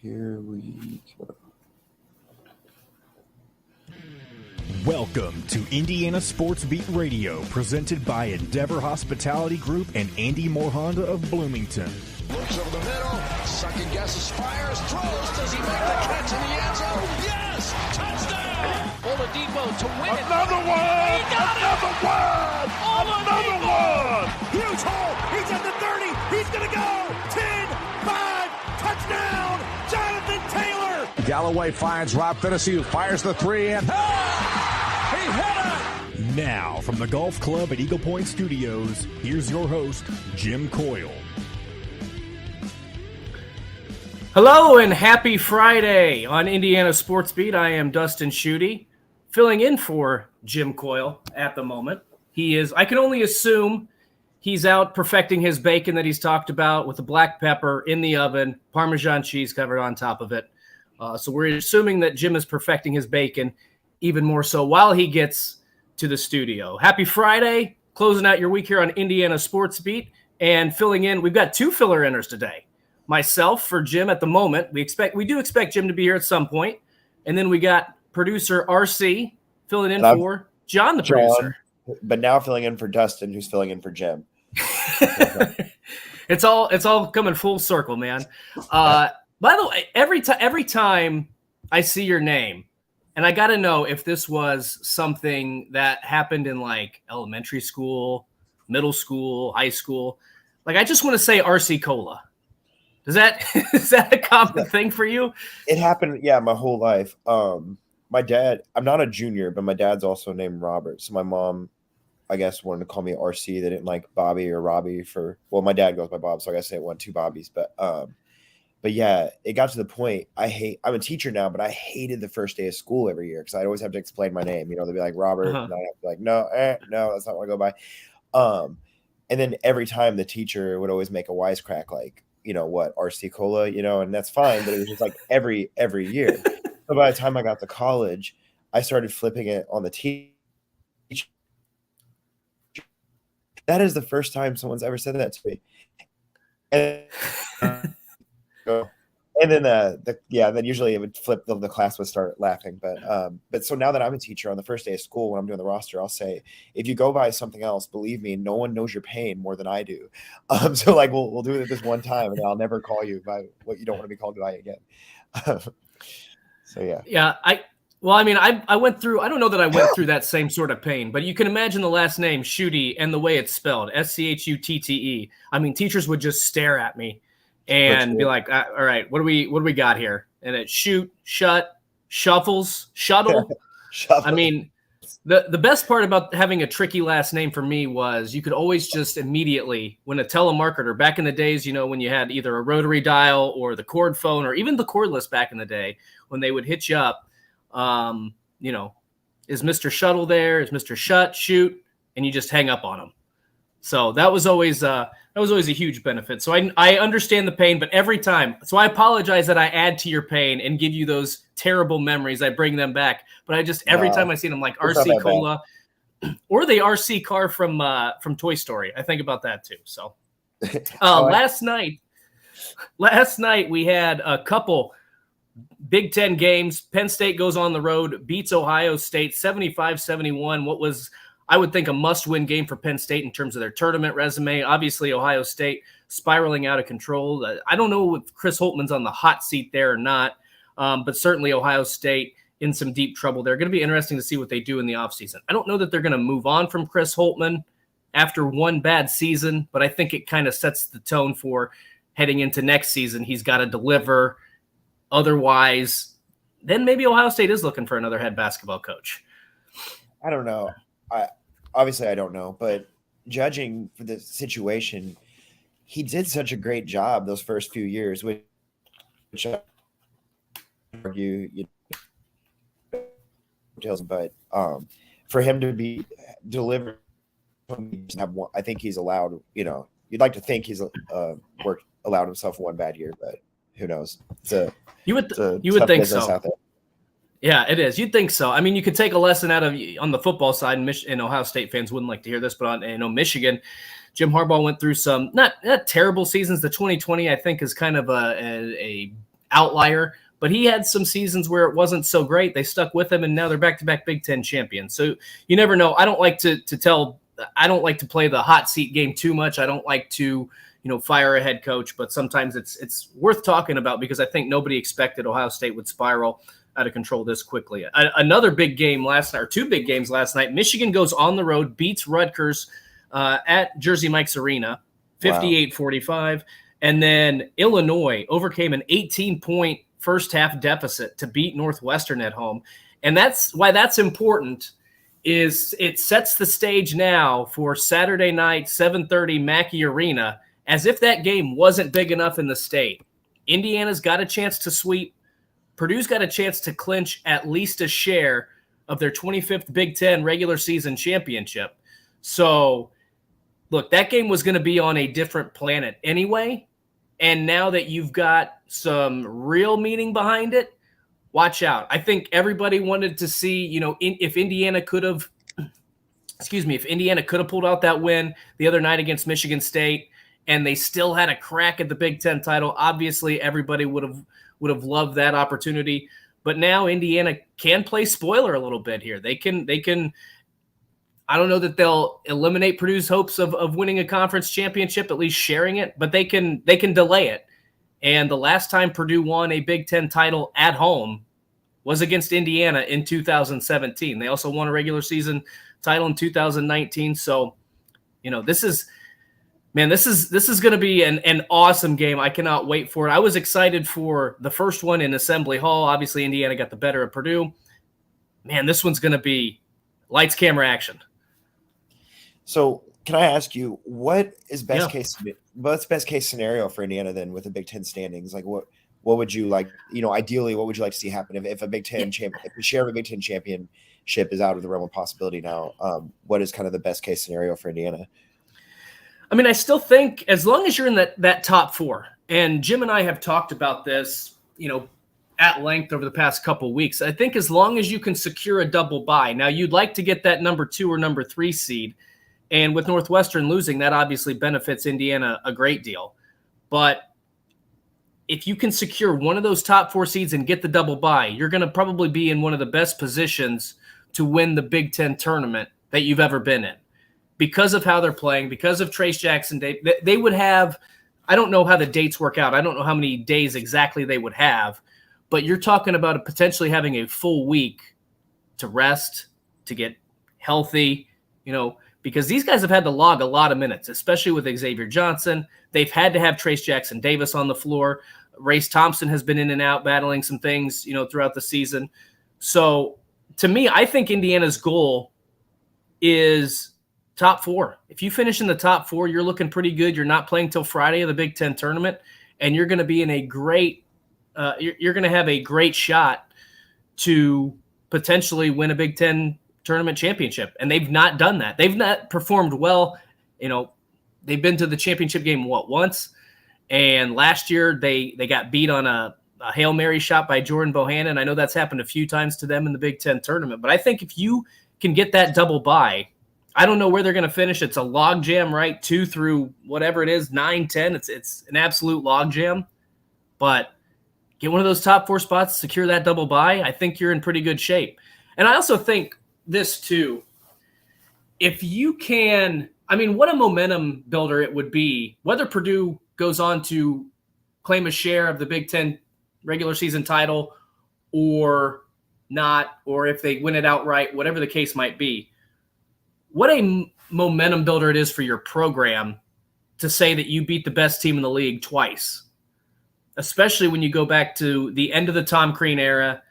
Here we go. Welcome to Indiana Sports Beat Radio, presented by Endeavor Hospitality Group and Andy Moore Honda of Bloomington. Looks over the middle, second guesses, fires, throws. Does he make the catch in the end zone? Yes! Touchdown! Oladipo to win it. Another one! He got Another it! one! Another one! Huge hole! He's at the 30! He's gonna go! 10, 5, touchdown! Jonathan Taylor! Galloway finds Rob Finney, who fires the three, and he hit it! Now, from the Golf Club at Eagle Point Studios, here's your host, Jim Coyle. Hello and happy Friday on Indiana Sports Beat. I am Dustin Schutte, filling in for Jim Coyle at the moment. I can only assume he's out perfecting his bacon that he's talked about with the black pepper in the oven, Parmesan cheese covered on top of it. So we're assuming that Jim is perfecting his bacon even more so while he gets to the studio. Happy Friday, closing out your week here on Indiana Sports Beat and filling in. We've got two filler inners today. Myself for Jim at the moment. We do expect Jim to be here at some point. And then we got producer RC filling in for John, the producer. But now filling in for Dustin, who's filling in for Jim. It's all coming full circle, man. By the way, every time I see your name, and I got to know if this was something that happened in like elementary school, middle school, high school. Like I just want to say RC Cola. Is that a common thing for you? It happened, yeah, my whole life. My dad, I'm not a junior, but my dad's also named Robert. So my mom, I guess, wanted to call me RC. They didn't like Bobby or Robbie my dad goes by Bob, so I guess they want two Bobbies. But yeah, it got to the point. I'm a teacher now, but I hated the first day of school every year because I'd always have to explain my name. You know, they'd be like Robert, and I'd have to be like, no, that's not what I go by. And then every time the teacher would always make a wisecrack, like, you know what, RC Cola, you know, and that's fine. But it was just like every year. So by the time I got to college, I started flipping it on the teacher. That is the first time someone's ever said that to me. And then then usually it would flip, the class would start laughing. But so now that I'm a teacher, on the first day of school, when I'm doing the roster, I'll say, if you go by something else, believe me, no one knows your pain more than I do. So like we'll do it this one time, and I'll never call you by what you don't want to be called by again. So yeah. Yeah, I went through. I don't know that I went through that same sort of pain, but you can imagine the last name Schutte and the way it's spelled, Schutte. I mean, teachers would just stare at me and be like, all right, what do we got here? And it's shoot, shut, shuffles, shuttle. I mean, the best part about having a tricky last name for me was you could always just immediately, when a telemarketer, back in the days, you know, when you had either a rotary dial or the cord phone or even the cordless back in the day, when they would hit you up, you know, is Mr. Shuttle there? Is Mr. Shut, shoot? And you just hang up on them. So that was always a huge benefit. So I understand the pain, but every time, so I apologize that I add to your pain and give you those terrible memories. I bring them back, but every time I see them, like RC Cola or the RC car from Toy Story, I think about that too. So last night we had a couple Big Ten games. Penn State goes on the road, beats Ohio State 75-71. What was, I would think, a must-win game for Penn State in terms of their tournament resume. Obviously, Ohio State spiraling out of control. I don't know if Chris Holtman's on the hot seat there or not, but certainly Ohio State in some deep trouble. They're going to be interesting to see what they do in the offseason. I don't know that they're going to move on from Chris Holtman after one bad season, but I think it kind of sets the tone for heading into next season. He's got to deliver. Otherwise, then maybe Ohio State is looking for another head basketball coach. I don't know. I don't know, but judging for the situation, he did such a great job those first few years, which I argue, but for him to be delivered, I think he's allowed. You know, you'd like to think he's allowed himself one bad year, but who knows? You would think so. Yeah, it is. You'd think so. I mean, you could take a lesson out of on the football side, and Ohio State fans wouldn't like to hear this, but on Michigan, Jim Harbaugh went through some not terrible seasons. The 2020, I think, is kind of a outlier, but he had some seasons where it wasn't so great. They stuck with him, and now they're back-to-back Big Ten champions. So you never know. I don't like to play the hot seat game too much. I don't like to, fire a head coach, but sometimes it's worth talking about because I think nobody expected Ohio State would spiral out of control this quickly. Another big game last night, or two big games last night. Michigan goes on the road, beats Rutgers at Jersey Mike's Arena, 58-45. And then Illinois overcame an 18-point first half deficit to beat Northwestern at home. And that's why that's important, is it sets the stage now for Saturday night, 7:30 Mackey Arena, as if that game wasn't big enough in the state. Indiana's got a chance to sweep. Purdue's got a chance to clinch at least a share of their 25th Big Ten regular season championship. So, look, that game was going to be on a different planet anyway. And now that you've got some real meaning behind it, watch out. I think everybody wanted to see, if Indiana could have, pulled out that win the other night against Michigan State, and they still had a crack at the Big Ten title. Obviously, everybody would have loved that opportunity. But now Indiana can play spoiler a little bit here. They can. I don't know that they'll eliminate Purdue's hopes of winning a conference championship, at least sharing it, but they can delay it. And the last time Purdue won a Big Ten title at home was against Indiana in 2017. They also won a regular season title in 2019. So, this is going to be an awesome game. I cannot wait for it. I was excited for the first one in Assembly Hall. Obviously, Indiana got the better of Purdue. Man, this one's going to be lights, camera, action. So can I ask you, what's best case scenario for Indiana then with the Big Ten standings? Like what would you like, ideally, what would you like to see happen if a Big Ten if the share of a Big Ten championship is out of the realm of possibility now? What is kind of the best case scenario for Indiana? I mean, I still think as long as you're in that top four, and Jim and I have talked about this, at length over the past couple of weeks, I think as long as you can secure a double bye. Now, you'd like to get that number 2 or number 3 seed, and with Northwestern losing, that obviously benefits Indiana a great deal. But if you can secure one of those top 4 seeds and get the double bye, you're going to probably be in one of the best positions to win the Big Ten tournament that you've ever been in. Because of how they're playing, because of Trace Jackson, they would have – I don't know how the dates work out. I don't know how many days exactly they would have, but you're talking about potentially having a full week to rest, to get healthy, because these guys have had to log a lot of minutes, especially with Xavier Johnson. They've had to have Trace Jackson Davis on the floor. Race Thompson has been in and out battling some things, throughout the season. So to me, I think Indiana's goal is – top 4. If you finish in the top 4, you're looking pretty good. You're not playing till Friday of the Big Ten tournament, and you're going to be in a great you're going to have a great shot to potentially win a Big Ten tournament championship. And they've not done that. They've not performed well. They've been to the championship game once, and last year they got beat on a Hail Mary shot by Jordan Bohannon. I know that's happened a few times to them in the Big Ten tournament, but I think if you can get that double bye, I don't know where they're going to finish. It's a log jam, right? 2 through whatever it is, 9, 10. It's an absolute log jam. But get one of those top 4 spots, secure that double bye. I think you're in pretty good shape. And I also think this too. If you can, what a momentum builder it would be, whether Purdue goes on to claim a share of the Big Ten regular season title or not, or if they win it outright, whatever the case might be. What a momentum builder it is for your program to say that you beat the best team in the league twice, especially when you go back to the end of the Tom Crean era,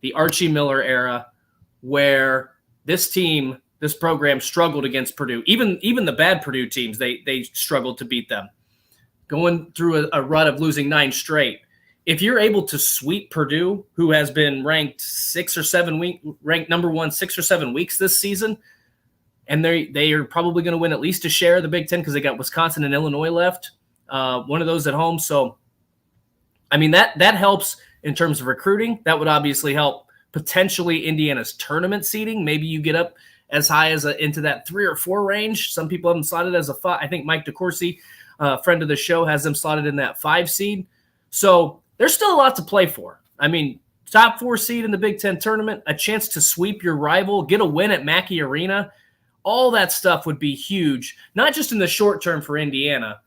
the Archie Miller era, where this program struggled against Purdue. Even the bad Purdue teams, they struggled to beat them. Going through a run of losing 9 straight. If you're able to sweep Purdue, who has been ranked number 1 6 or 7 weeks this season, and they are probably going to win at least a share of the Big Ten because they got Wisconsin and Illinois left, one of those at home. So, that helps in terms of recruiting. That would obviously help potentially Indiana's tournament seeding. Maybe you get up as high as into that 3 or 4 range. Some people have them slotted as a 5. I think Mike DeCourcy, friend of the show, has them slotted in that 5 seed. So there's still a lot to play for. I mean, top 4 seed in the Big Ten tournament, a chance to sweep your rival, get a win at Mackey Arena. All that stuff would be huge, not just in the short term for Indiana,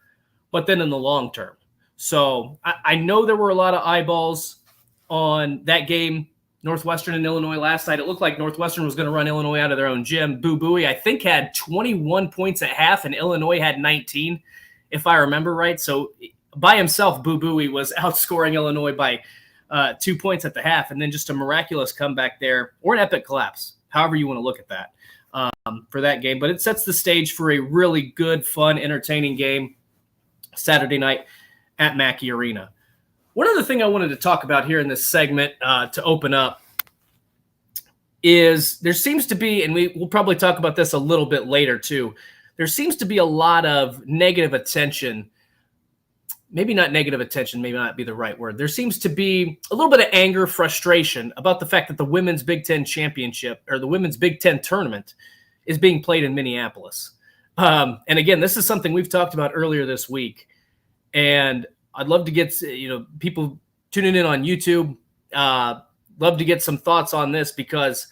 but then in the long term. So I know there were a lot of eyeballs on that game, Northwestern and Illinois last night. It looked like Northwestern was going to run Illinois out of their own gym. Boo Buie, I think, had 21 points at half, and Illinois had 19, if I remember right. So by himself, Boo Buie was outscoring Illinois by 2 points at the half, and then just a miraculous comeback there, or an epic collapse, however you want to look at that, for that game. But it sets the stage for a really good, fun, entertaining game Saturday night at Mackey Arena. One other thing I wanted to talk about here in this segment to open up is there seems to be, and we'll probably talk about this a little bit later too, there seems to be a lot of negative attention. Maybe not negative attention, maybe not be the right word. There seems to be a little bit of anger, frustration about the fact that the Women's Big Ten Championship or the Women's Big Ten Tournament is being played in Minneapolis. And again, this is something we've talked about earlier this week. And I'd love to get, people tuning in on YouTube, love to get some thoughts on this, because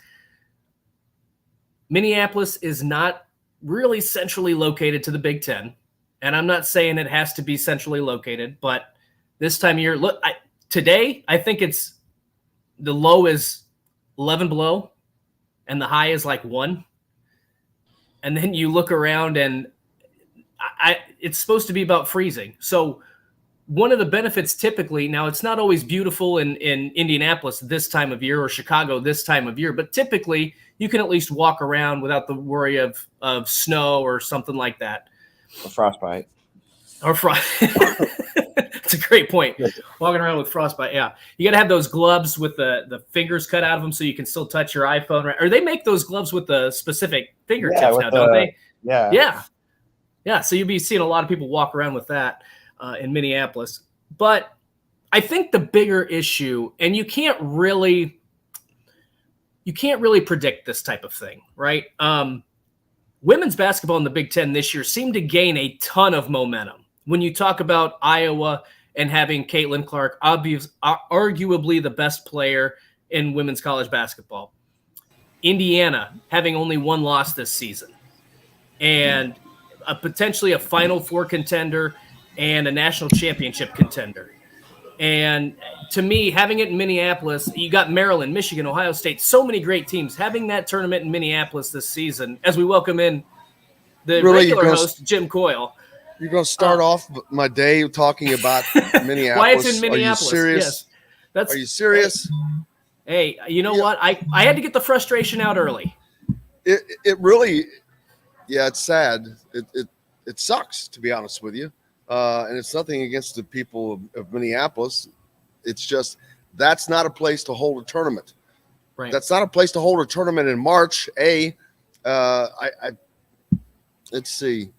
Minneapolis is not really centrally located to the Big Ten. And I'm not saying it has to be centrally located, but this time of year, look, today, I think it's the low is 11 below and the high is like 1. And then you look around and it's supposed to be about freezing. So one of the benefits typically, now it's not always beautiful in Indianapolis this time of year or Chicago this time of year, but typically you can at least walk around without the worry of snow or something like that. Or frostbite. Or That's a great point. Walking around with frostbite, yeah. You got to have those gloves with the fingers cut out of them so you can still touch your iPhone. Right? Or they make those gloves with the specific fingertips now, don't they? Yeah. Yeah, so you'll be seeing a lot of people walk around with that in Minneapolis. But I think the bigger issue, and you can't really predict this type of thing, right? Women's basketball in the Big Ten this year seemed to gain a ton of momentum. When you talk about Iowa and having Caitlin Clark, arguably the best player in women's college basketball. Indiana having only 1 loss this season. And potentially a Final Four contender and a national championship contender. And to me, having it in Minneapolis, you got Maryland, Michigan, Ohio State, so many great teams. Having that tournament in Minneapolis this season, as we welcome in the regular host, Jim Coyle. You're going to start off my day talking about Minneapolis. Why it's in Minneapolis. Are you serious? Yes. Are you serious? Hey, you know what? I had to get the frustration out early. It really, it's sad. It sucks, to be honest with you. And it's nothing against the people of Minneapolis. It's just that's not a place to hold a tournament. Right. That's not a place to hold a tournament in March. Let's see.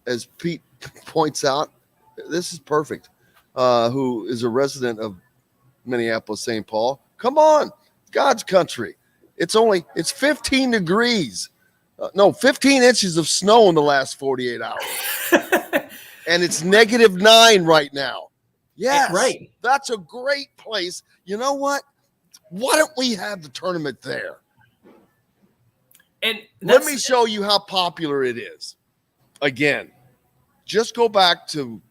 As Pete points out, this is perfect. Who is a resident of Minneapolis, St. Paul? Come on, God's country. It's 15 degrees. 15 inches of snow in the last 48 hours. And it's -9 right now. Yes, right. That's a great place. You know what? Why don't we have the tournament there? And let me show you how popular it is. Again, just go back to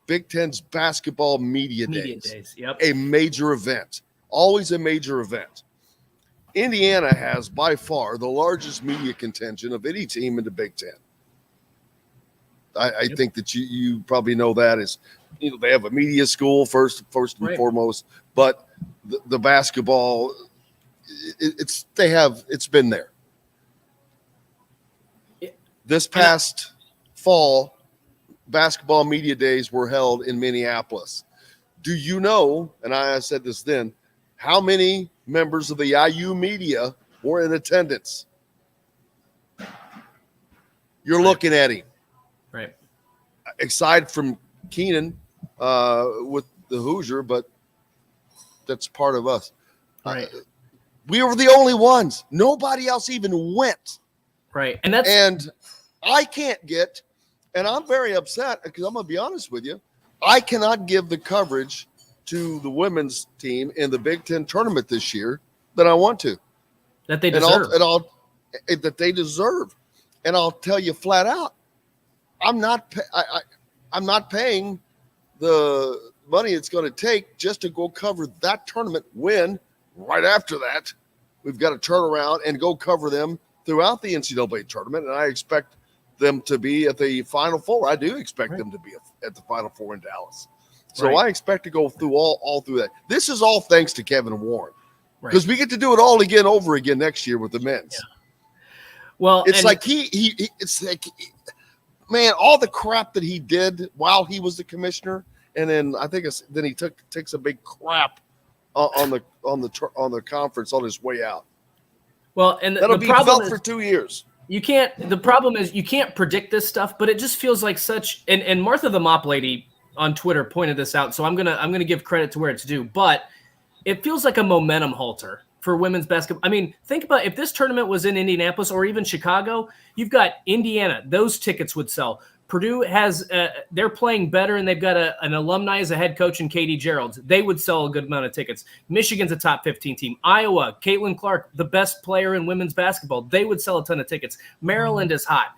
Big Ten's basketball media days. Yep. A major event. Always a major event. Indiana has by far the largest media contingent of any team in the Big Ten. I think that you probably know that is, they have a media school first and foremost, but the basketball, it's been there. This past fall, basketball media days were held in Minneapolis. Do you know, and I said this then, how many members of the IU media were in attendance? You're looking at him. Right. Aside from Keenan with the Hoosier, but that's part of us. Right. We were the only ones. Nobody else even went. Right. And I can't get, and I'm very upset because I'm going to be honest with you. I cannot give the coverage to the women's team in the Big Ten tournament this year that I want to. That they deserve. That they deserve. And I'll tell you flat out, I'm not paying the money it's going to take just to go cover that tournament when right after that we've got to turn around and go cover them throughout the NCAA tournament. And I expect them to be at the Final Four. I do expect them to be at the Final Four in Dallas. So I expect to go through all through that. This is all thanks to Kevin Warren, because we get to do it all again over again next year with the men's. Yeah. Well, it's like man, all the crap that he did while he was the commissioner, and then I think then he takes a big crap on the conference on his way out. Well, and that'll be felt for 2 years. The problem is you can't predict this stuff, but it just feels like such. And Martha the Mop Lady on Twitter pointed this out, so I'm gonna give credit to where it's due. But it feels like a momentum halter for women's basketball. I mean, think about if this tournament was in Indianapolis or even Chicago, you've got Indiana. Those tickets would sell. Purdue has they're playing better, and they've got an alumni as a head coach in Katie Geralds. They would sell a good amount of tickets. Michigan's a top 15 team. Iowa, Caitlin Clark, the best player in women's basketball. They would sell a ton of tickets. Maryland is hot.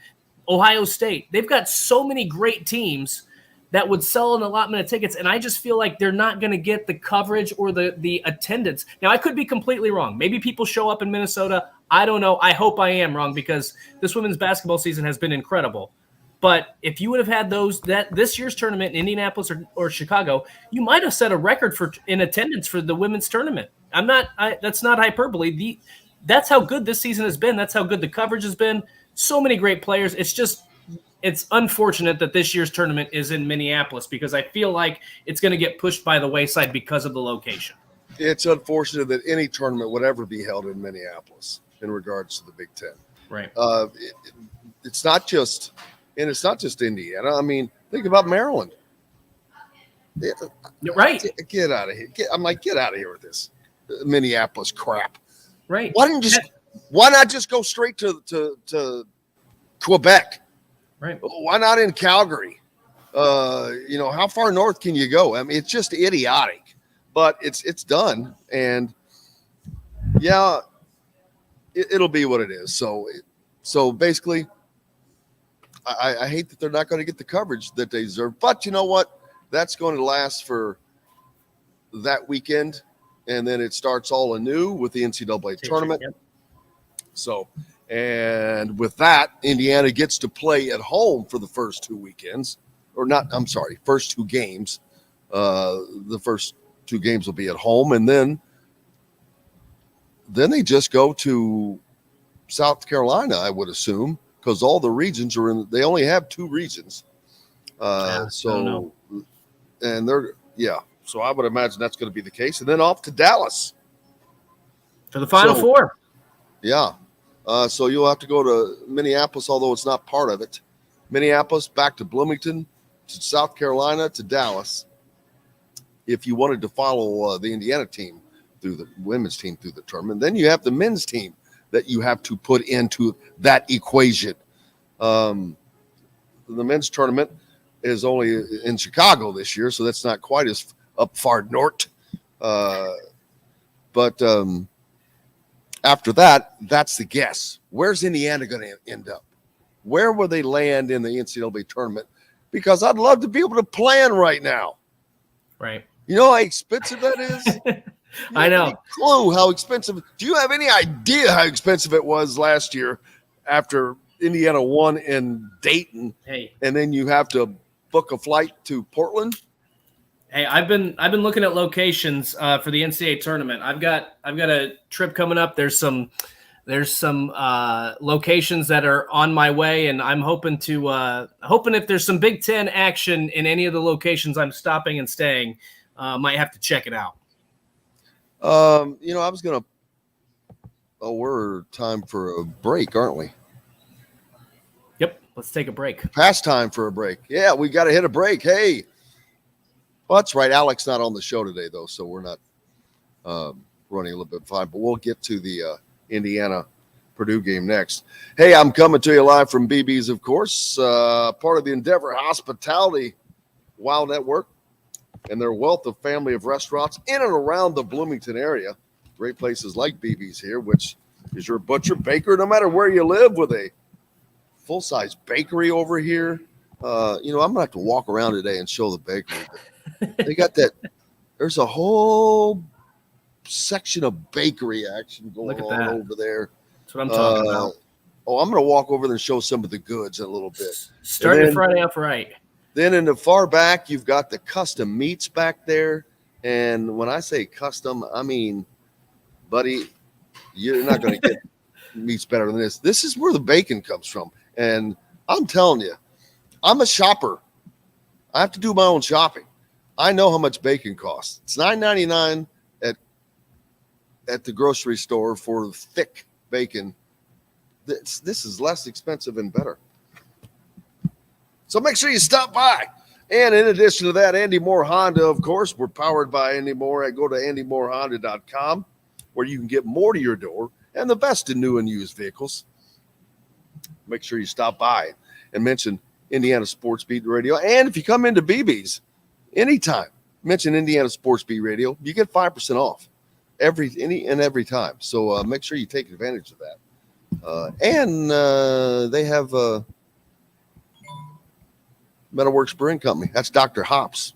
Ohio State. They've got so many great teams that would sell an allotment of tickets, and I just feel like they're not going to get the coverage or the attendance. Now, I could be completely wrong. Maybe people show up in Minnesota. I don't know. I hope I am wrong, because this women's basketball season has been incredible. But if you would have had this year's tournament in Indianapolis or Chicago, you might have set a record in attendance for the women's tournament. That's not hyperbole. That's how good this season has been. That's how good the coverage has been. So many great players. It's unfortunate that this year's tournament is in Minneapolis, because I feel like it's going to get pushed by the wayside because of the location. It's unfortunate that any tournament would ever be held in Minneapolis in regards to the Big Ten. Right. It's not just Indiana. I mean, think about Maryland. Right. Get out of here. Get out of here with this Minneapolis crap. Right. Why not just go straight to Quebec? Right. Why not in Calgary? How far north can you go? I mean, it's just idiotic, but it's done. And yeah, it'll be what it is. So basically, I hate that they're not going to get the coverage that they deserve, but you know what? That's going to last for that weekend. And then it starts all anew with the NCAA tournament. Yep. So, and with that, Indiana gets to play at home for the first two games. The first two games will be at home, and then they just go to South Carolina, I would assume, because all the regions are in. They only have two regions, so I would imagine that's going to be the case, and then off to Dallas for the Final Four. Yeah. So you'll have to go to Minneapolis, although it's not part of it. Minneapolis, back to Bloomington, to South Carolina, to Dallas. If you wanted to follow the Indiana team through the women's team through the tournament, then you have the men's team that you have to put into that equation. The men's tournament is only in Chicago this year, so that's not quite as up far north. But after that, that's the guess. Where's Indiana going to end up? Where will they land in the NCAA tournament? Because I'd love to be able to plan right now. Right. You know how expensive that is? I know. Any clue how expensive? Do you have any idea how expensive it was last year after Indiana won in Dayton? Hey. And then you have to book a flight to Portland? Hey, I've been looking at locations for the NCAA tournament. I've got a trip coming up. There's some locations that are on my way, and I'm hoping if there's some Big Ten action in any of the locations I'm stopping and staying, might have to check it out. We're time for a break, aren't we? Yep, let's take a break. Past time for a break. Yeah, we got to hit a break. Hey. Well, that's right. Alex not on the show today, though, so we're not running a little bit fine. But we'll get to the Indiana-Purdue game next. Hey, I'm coming to you live from BB's, of course, part of the Endeavor Hospitality Wild Network. and their wealth of family of restaurants in and around the Bloomington area. Great places like BB's here, which is your butcher, baker, no matter where you live, with a full-size bakery over here. I'm going to have to walk around today and show the bakery. But they got that. There's a whole section of bakery action going on over there. That's what I'm talking about. I'm going to walk over there and show some of the goods in a little bit. Starting the Friday off right. Then in the far back, you've got the custom meats back there. And when I say custom, I mean, buddy, you're not going to get meats better than this. This is where the bacon comes from. And I'm telling you, I'm a shopper. I have to do my own shopping. I know how much bacon costs. It's $9.99 at the grocery store for thick bacon. This is less expensive and better. So make sure you stop by. And in addition to that, Andy Moore Honda, of course, we're powered by Andy Moore. Go to andymorehonda.com where you can get more to your door and the best in new and used vehicles. Make sure you stop by and mention Indiana Sports Beat Radio. And if you come into BB's anytime, mention Indiana Sports Beat Radio, you get 5% off every time. So make sure you take advantage of that. And they have Metalworks Brewing Company. That's Dr. Hops.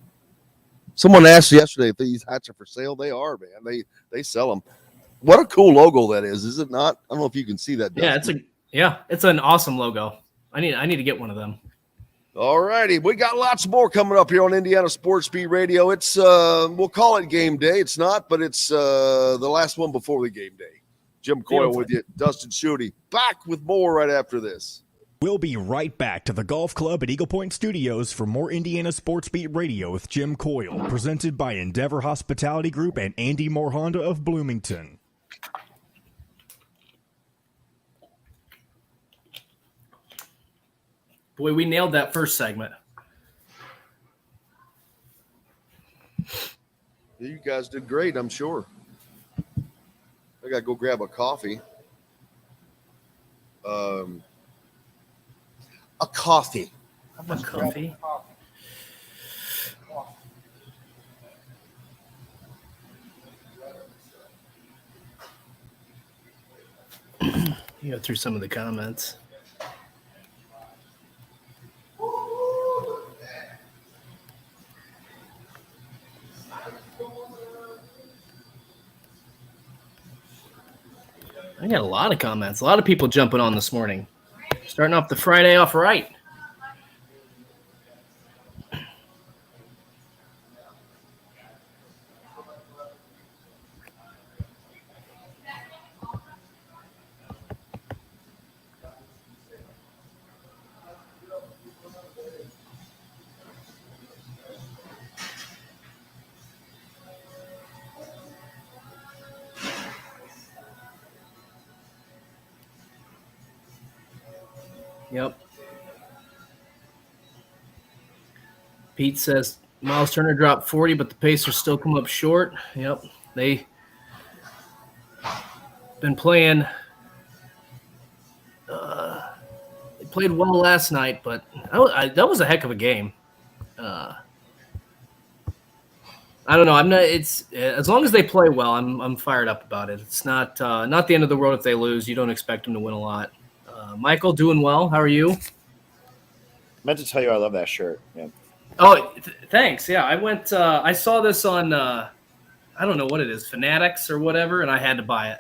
Someone asked yesterday if these hats are for sale. They are, man. They sell them. What a cool logo that is it not? I don't know if you can see that. Dustin. It's an awesome logo. I need to get one of them. All righty. We got lots more coming up here on Indiana Sports Beat Radio. It's we'll call it game day. It's not, but it's the last one before the game day. Jim Coyle with you, Dustin Schutte. Back with more right after this. We'll be right back to the Golf Club at Eagle Point Studios for more Indiana Sports Beat Radio with Jim Coyle, presented by Endeavor Hospitality Group and Andy Moore Honda of Bloomington. Boy, we nailed that first segment. You guys did great, I'm sure. I got to go grab a coffee. A coffee. A coffee. You go through some of the comments. I got a lot of comments. A lot of people jumping on this morning. Starting off the Friday off right. Yep. Pete says Miles Turner dropped 40, but the Pacers still come up short. Yep. They been playing. They played well last night, but that was a heck of a game. I don't know. I'm not. It's as long as they play well, I'm fired up about it. It's not the end of the world if they lose. You don't expect them to win a lot. Michael, doing well. How are you? Meant to tell you I love that shirt. Yeah. Oh, thanks. Yeah, I went. I saw this on. I don't know what it is, Fanatics or whatever, and I had to buy it.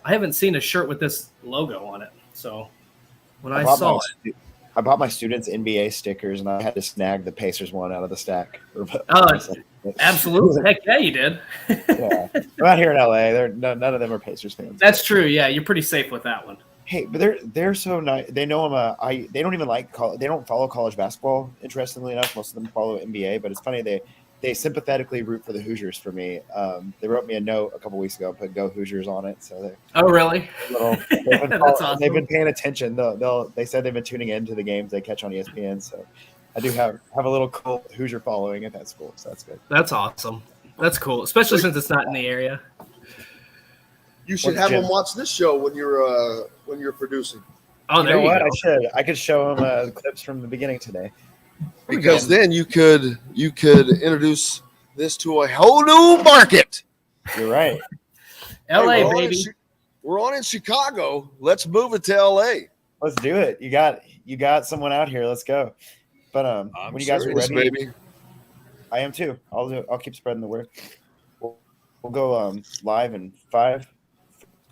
I haven't seen a shirt with this logo on it, so when I saw it, I bought my students NBA stickers, and I had to snag the Pacers one out of the stack. Absolutely. Heck yeah, you did. Yeah, I'm out here in LA. None of them are Pacers fans. That's true. Yeah, you're pretty safe with that one. Hey, but they're so nice. They know they don't even like they don't follow college basketball. Interestingly enough, most of them follow NBA. But it's funny they sympathetically root for the Hoosiers for me. They wrote me a note a couple weeks ago, put "Go Hoosiers" on it. So really? That's awesome. They've been paying attention. They said they've been tuning into the games they catch on ESPN. So I do have a little cool Hoosier following at that school. So that's good. That's awesome. That's cool, especially since it's not in the area. You should have them watch this show when you're producing. Oh, there you go. I could show them clips from the beginning today. because then you could introduce this to a whole new market. You're right. LA, Hey, baby. We're on in Chicago. Let's move it to LA. Let's do it. You got someone out here. Let's go. But when you guys are ready, baby. I am too. I'll keep spreading the word. We'll go live in 5,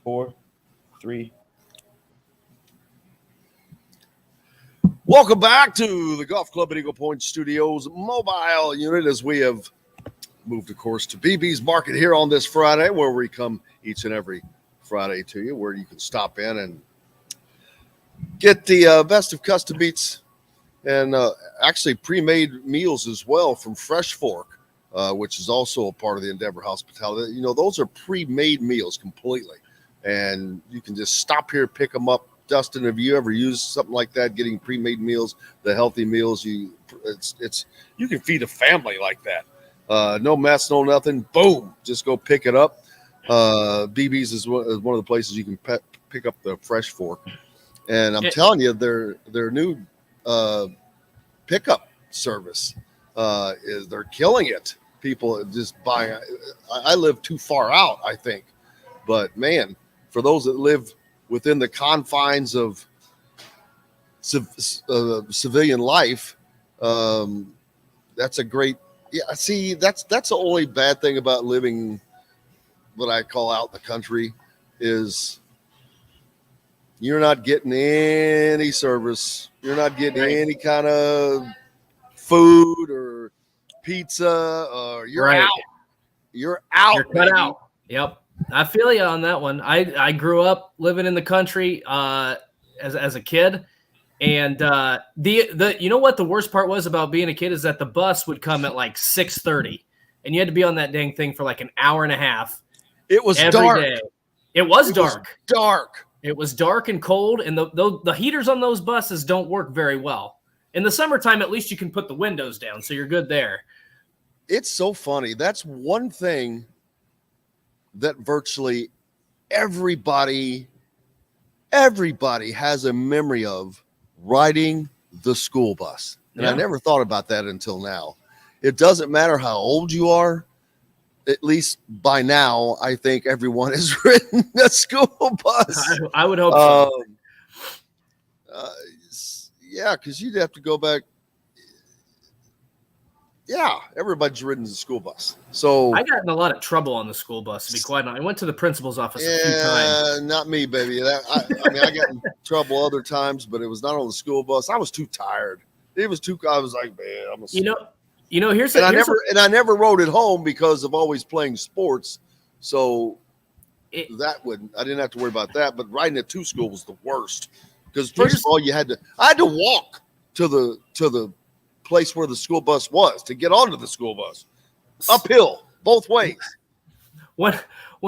4, 3. Welcome back to the Golf Club at Eagle Point Studios mobile unit, as we have moved, of course, to BB's Market here on this Friday, where we come each and every Friday to you, where you can stop in and get the best of custom meats and actually pre-made meals as well from Fresh Fork, which is also a part of the Endeavor Hospitality. You know, those are pre-made meals completely, and you can just stop here, pick them up. Dustin, have you ever used something like that, getting pre-made meals, the healthy meals? You can feed a family like that. No mess, no nothing. Boom, just go pick it up. BB's is one of the places you can pick up the Fresh Fork. And I'm telling you, their new pickup service is they're killing it. People just buying. I live too far out, I think, but man, for those that live within the confines of civilian life, that's a great. Yeah, see, that's the only bad thing about living what I call out in the country is you're not getting any service. You're not getting any kind of food or pizza, or you're out. You're out. You're cut out. Yep. I feel you on that one. I grew up living in the country as a kid, and the you know what the worst part was about being a kid is that the bus would come at like 6:30, and you had to be on that dang thing for like an hour and a half. It was every dark. day. It was dark. Dark. It was dark and cold, and the heaters on those buses don't work very well. In the summertime, at least you can put the windows down, so you're good there. It's so funny. That's one thing that virtually everybody has a memory of, riding the school bus. And I never thought about that until now. It doesn't matter how old you are. At least by now, I think everyone has ridden a school bus. I would hope so. Yeah, because you'd have to go back. Yeah, everybody's ridden the school bus. So I got in a lot of trouble on the school bus, to be quite honest. I went to the principal's office a few times. Not me, baby. I mean, I got in trouble other times, but it was not on the school bus. I was too tired. It was too. I was like, man, I never rode it home because of always playing sports. So I didn't have to worry about that. But riding it to school was the worst because first of all, I had to walk to the place where the school bus was to get onto the school bus, uphill both ways. One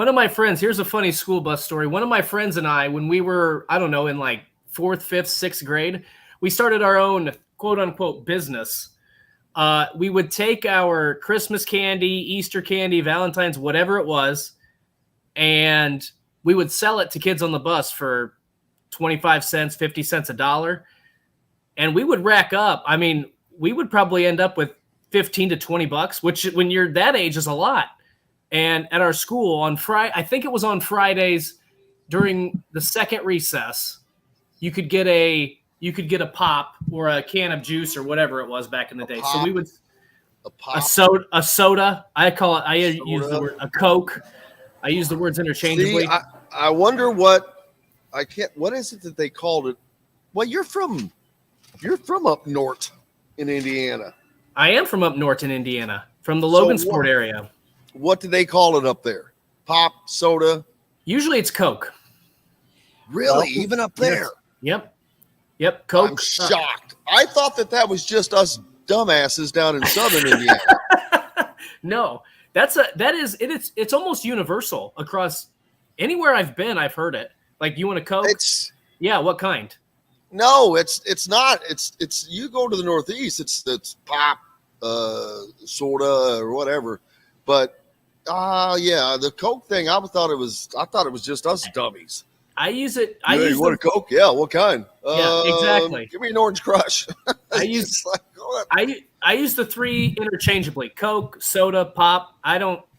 of my friends, here's a funny school bus story. One of my friends and I, when we were, I don't know, in like 4th, 5th, 6th grade, we started our own quote unquote business. We would take our Christmas candy, Easter candy, Valentine's, whatever it was, and we would sell it to kids on the bus for 25 cents, 50 cents, $1. And we would rack up. I mean, we would probably end up with $15 to $20, which when you're that age is a lot. And at our school on Friday, I think it was on Fridays during the second recess, you could get a pop or a can of juice or whatever it was back in the day. So we would a soda. I use the word a Coke. I use the words interchangeably. See, I wonder what is it that they called it? Well, you're from up north in Indiana. I am from up north in Indiana, from the Logansport area. What do they call it up there? Pop, soda? Usually it's Coke. Really? Even up there? Yep. Coke. I'm shocked. I thought that was just us dumbasses down in southern Indiana. No, it's almost universal across anywhere I've been. I've heard it. Like, you want a Coke? What kind? No, it's not. It's you go to the Northeast. It's pop, soda or whatever. But the Coke thing, I thought it was just us dummies. I use it. You want a Coke? Yeah, what kind? Yeah, exactly. Give me an Orange Crush. I use the 3 interchangeably: Coke, soda, pop.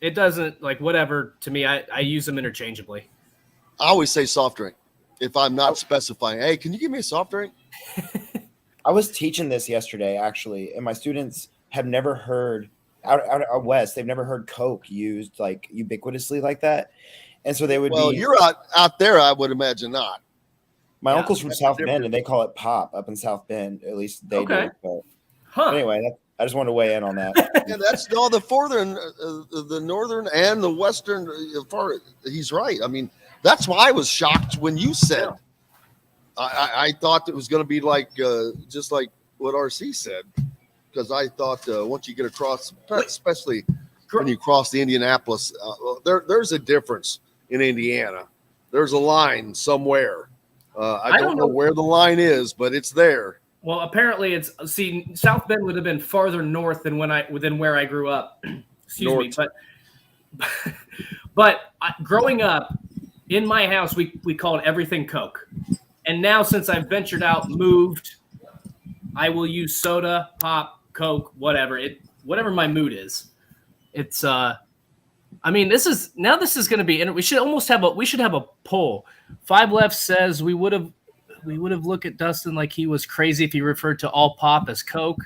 It doesn't like whatever to me. I use them interchangeably. I always say soft drink if I'm not specifying. Hey, can you give me a soft drink? I was teaching this yesterday, actually, and my students have never heard out west. They've never heard Coke used like ubiquitously like that, and so they would. Well, you're out there. I would imagine not. My uncle's from South Bend, and they call it pop up in South Bend. At least they do. But anyway, I just wanted to weigh in on that. Yeah, that's all the northern and the western. He's right. I mean, that's why I was shocked when you said. I thought it was going to be like just like what RC said, because I thought once you get across, especially when you cross the Indianapolis, there's a difference in Indiana. There's a line somewhere. I don't know where the line is, but it's there. Well, apparently South Bend would have been farther north than where I grew up. Excuse me, but growing up in my house, we called everything Coke. And now, since I've ventured out, moved, I will use soda, pop, Coke, whatever my mood is. It's I mean, this is going to be. We should have a poll. 5 Left says we would have looked at Dustin like he was crazy if he referred to all pop as Coke.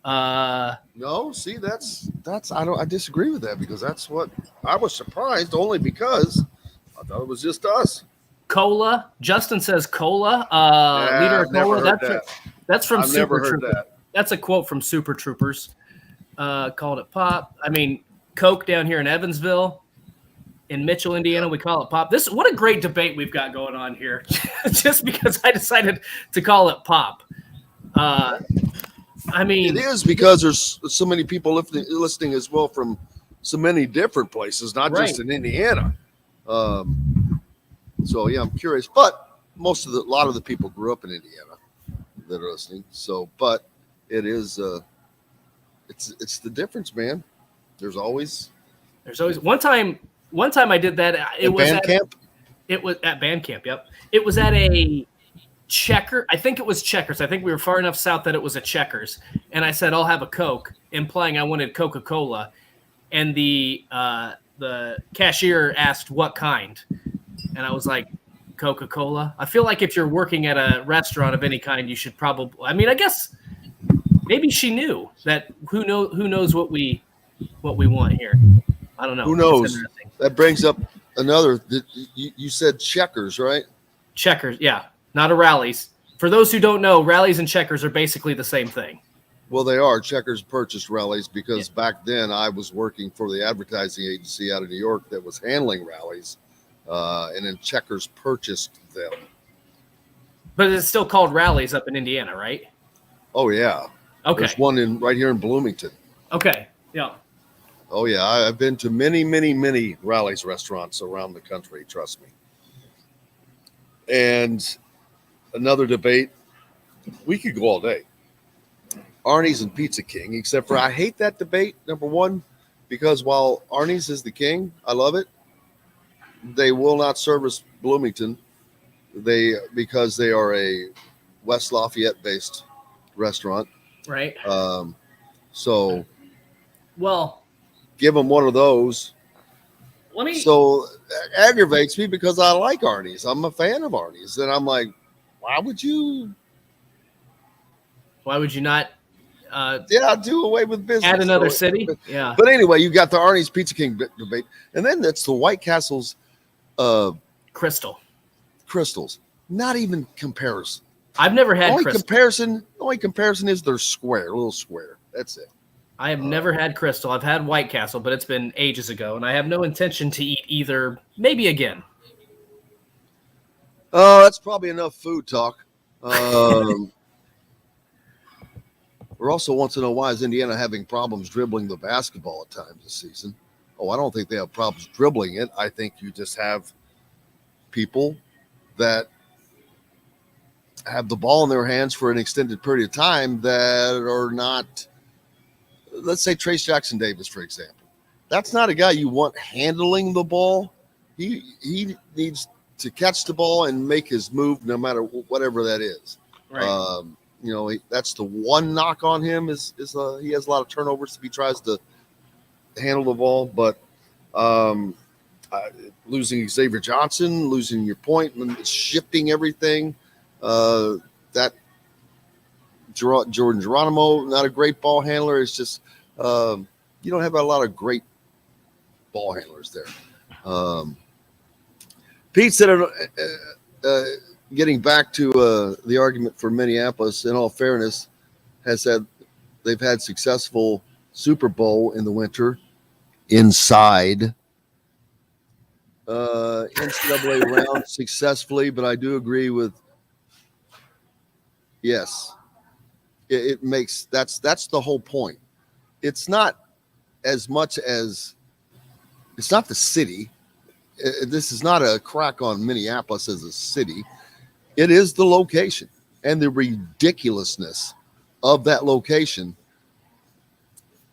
No, see, that's I disagree with that, because that's what I was surprised, only because I thought it was just us. Cola. Justin says cola. Liter of cola. That's from Super Troopers. That's a quote from Super Troopers. Called it pop. I mean, Coke down here in Evansville. In Mitchell, Indiana, we call it pop. What a great debate we've got going on here. Just because I decided to call it pop. I mean, it is because there's so many people listening as well from so many different places, not just in Indiana. So yeah, I'm curious, but a lot of the people grew up in Indiana that are listening. So, but it is, it's the difference, man. There's always one time I did that. It was at band camp. Yep. It was at a Checker. I think it was Checkers. I think we were far enough south that it was a Checkers. And I said, I'll have a Coke, implying I wanted Coca-Cola. And the cashier asked what kind. And I was like, Coca-Cola. I feel like if you're working at a restaurant of any kind, you should probably. I mean, I guess maybe she knew that. Who knows what we want here? I don't know. Who knows? That brings up another. You said Checkers, right? Checkers, yeah, not a Rallies. For those who don't know, Rallies and Checkers are basically the same thing. Well, they are. Checkers purchased Rallies because back then I was working for the advertising agency out of New York that was handling Rallies. And then Checkers purchased them. But it's still called Rallies up in Indiana, right? Oh, yeah. Okay. There's one right here in Bloomington. Okay, yeah. Oh, yeah. I've been to many, many, many Rallies restaurants around the country, trust me. And another debate, we could go all day. Arnie's and Pizza King, except for I hate that debate, number one, because while Arnie's is the king, I love it. They will not service Bloomington. Because they are a West Lafayette-based restaurant. Right. So, well, give them one of those. So it aggravates me because I like Arnie's. I'm a fan of Arnie's, and I'm like, why would you not? Do away with business. Add another city. Yeah. But anyway, you got the Arnie's Pizza King debate, and then that's the White Castle's crystals. Not even comparison. I've never had only comparison is their little square. That's it. I have never had Crystal. I've had White Castle, but it's been ages ago, and I have no intention to eat either. Maybe again. That's probably enough food talk. We're also want to know, why is Indiana having problems dribbling the basketball at times this season? Oh, I don't think they have problems dribbling it. I think you just have people that have the ball in their hands for an extended period of time that are not, let's say Trace Jackson Davis, for example. That's not a guy you want handling the ball. He needs to catch the ball and make his move, no matter whatever that is. Right. That's the one knock on him is he has a lot of turnovers if he tries to handle the ball. But losing Xavier Johnson, losing your point, and shifting everything. That Jordan Geronimo, not a great ball handler. It's just you don't have a lot of great ball handlers there. Pete said, getting back to the argument for Minneapolis, in all fairness, has said they've had successful Super Bowl in the winter inside NCAA round successfully, but I do agree with yes. It makes that's the whole point. It's not as much as it's not the city. This is not a crack on Minneapolis as a city. It is the location and the ridiculousness of that location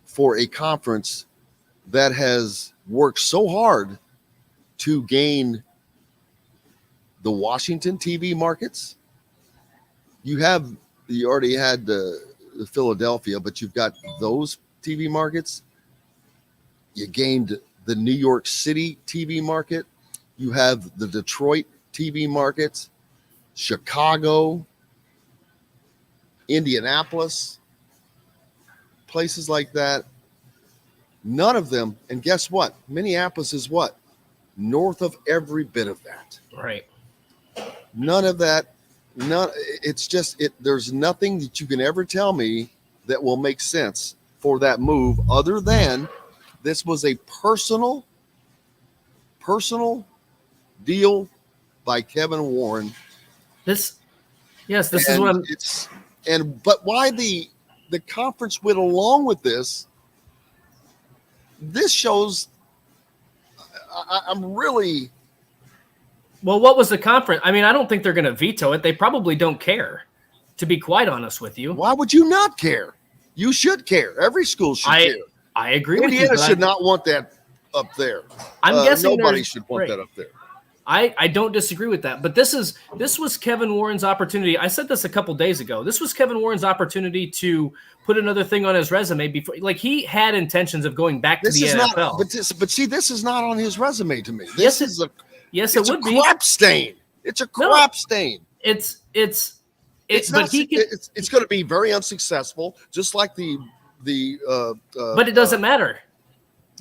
for a conference that has worked so hard to gain the Washington TV markets. You already had the Philadelphia, but you've got those TV markets. You gained the New York City TV market. You have the Detroit TV markets, Chicago, Indianapolis, places like that. None of them. And guess what? Minneapolis is what? North of every bit of that. Right. None of that. It's just there's nothing that you can ever tell me that will make sense for that move other than this was a personal deal by Kevin Warren. This is what I'm but why the conference went along with this shows I'm really. Well, what was the conference? I mean, I don't think they're going to veto it. They probably don't care, to be quite honest with you. Why would you not care? You should care. Every school should care. I agree with you. Indiana should not want that up there. I'm guessing nobody should want that up there. I don't disagree with that. But this was Kevin Warren's opportunity. I said this a couple days ago. This was Kevin Warren's opportunity to put another thing on his resume before, like he had intentions of going back to the NFL. But see, this is not on his resume to me. Yes, it would be. Crap stain. It's a crap stain. It's going to be very unsuccessful, just like the. But it doesn't matter.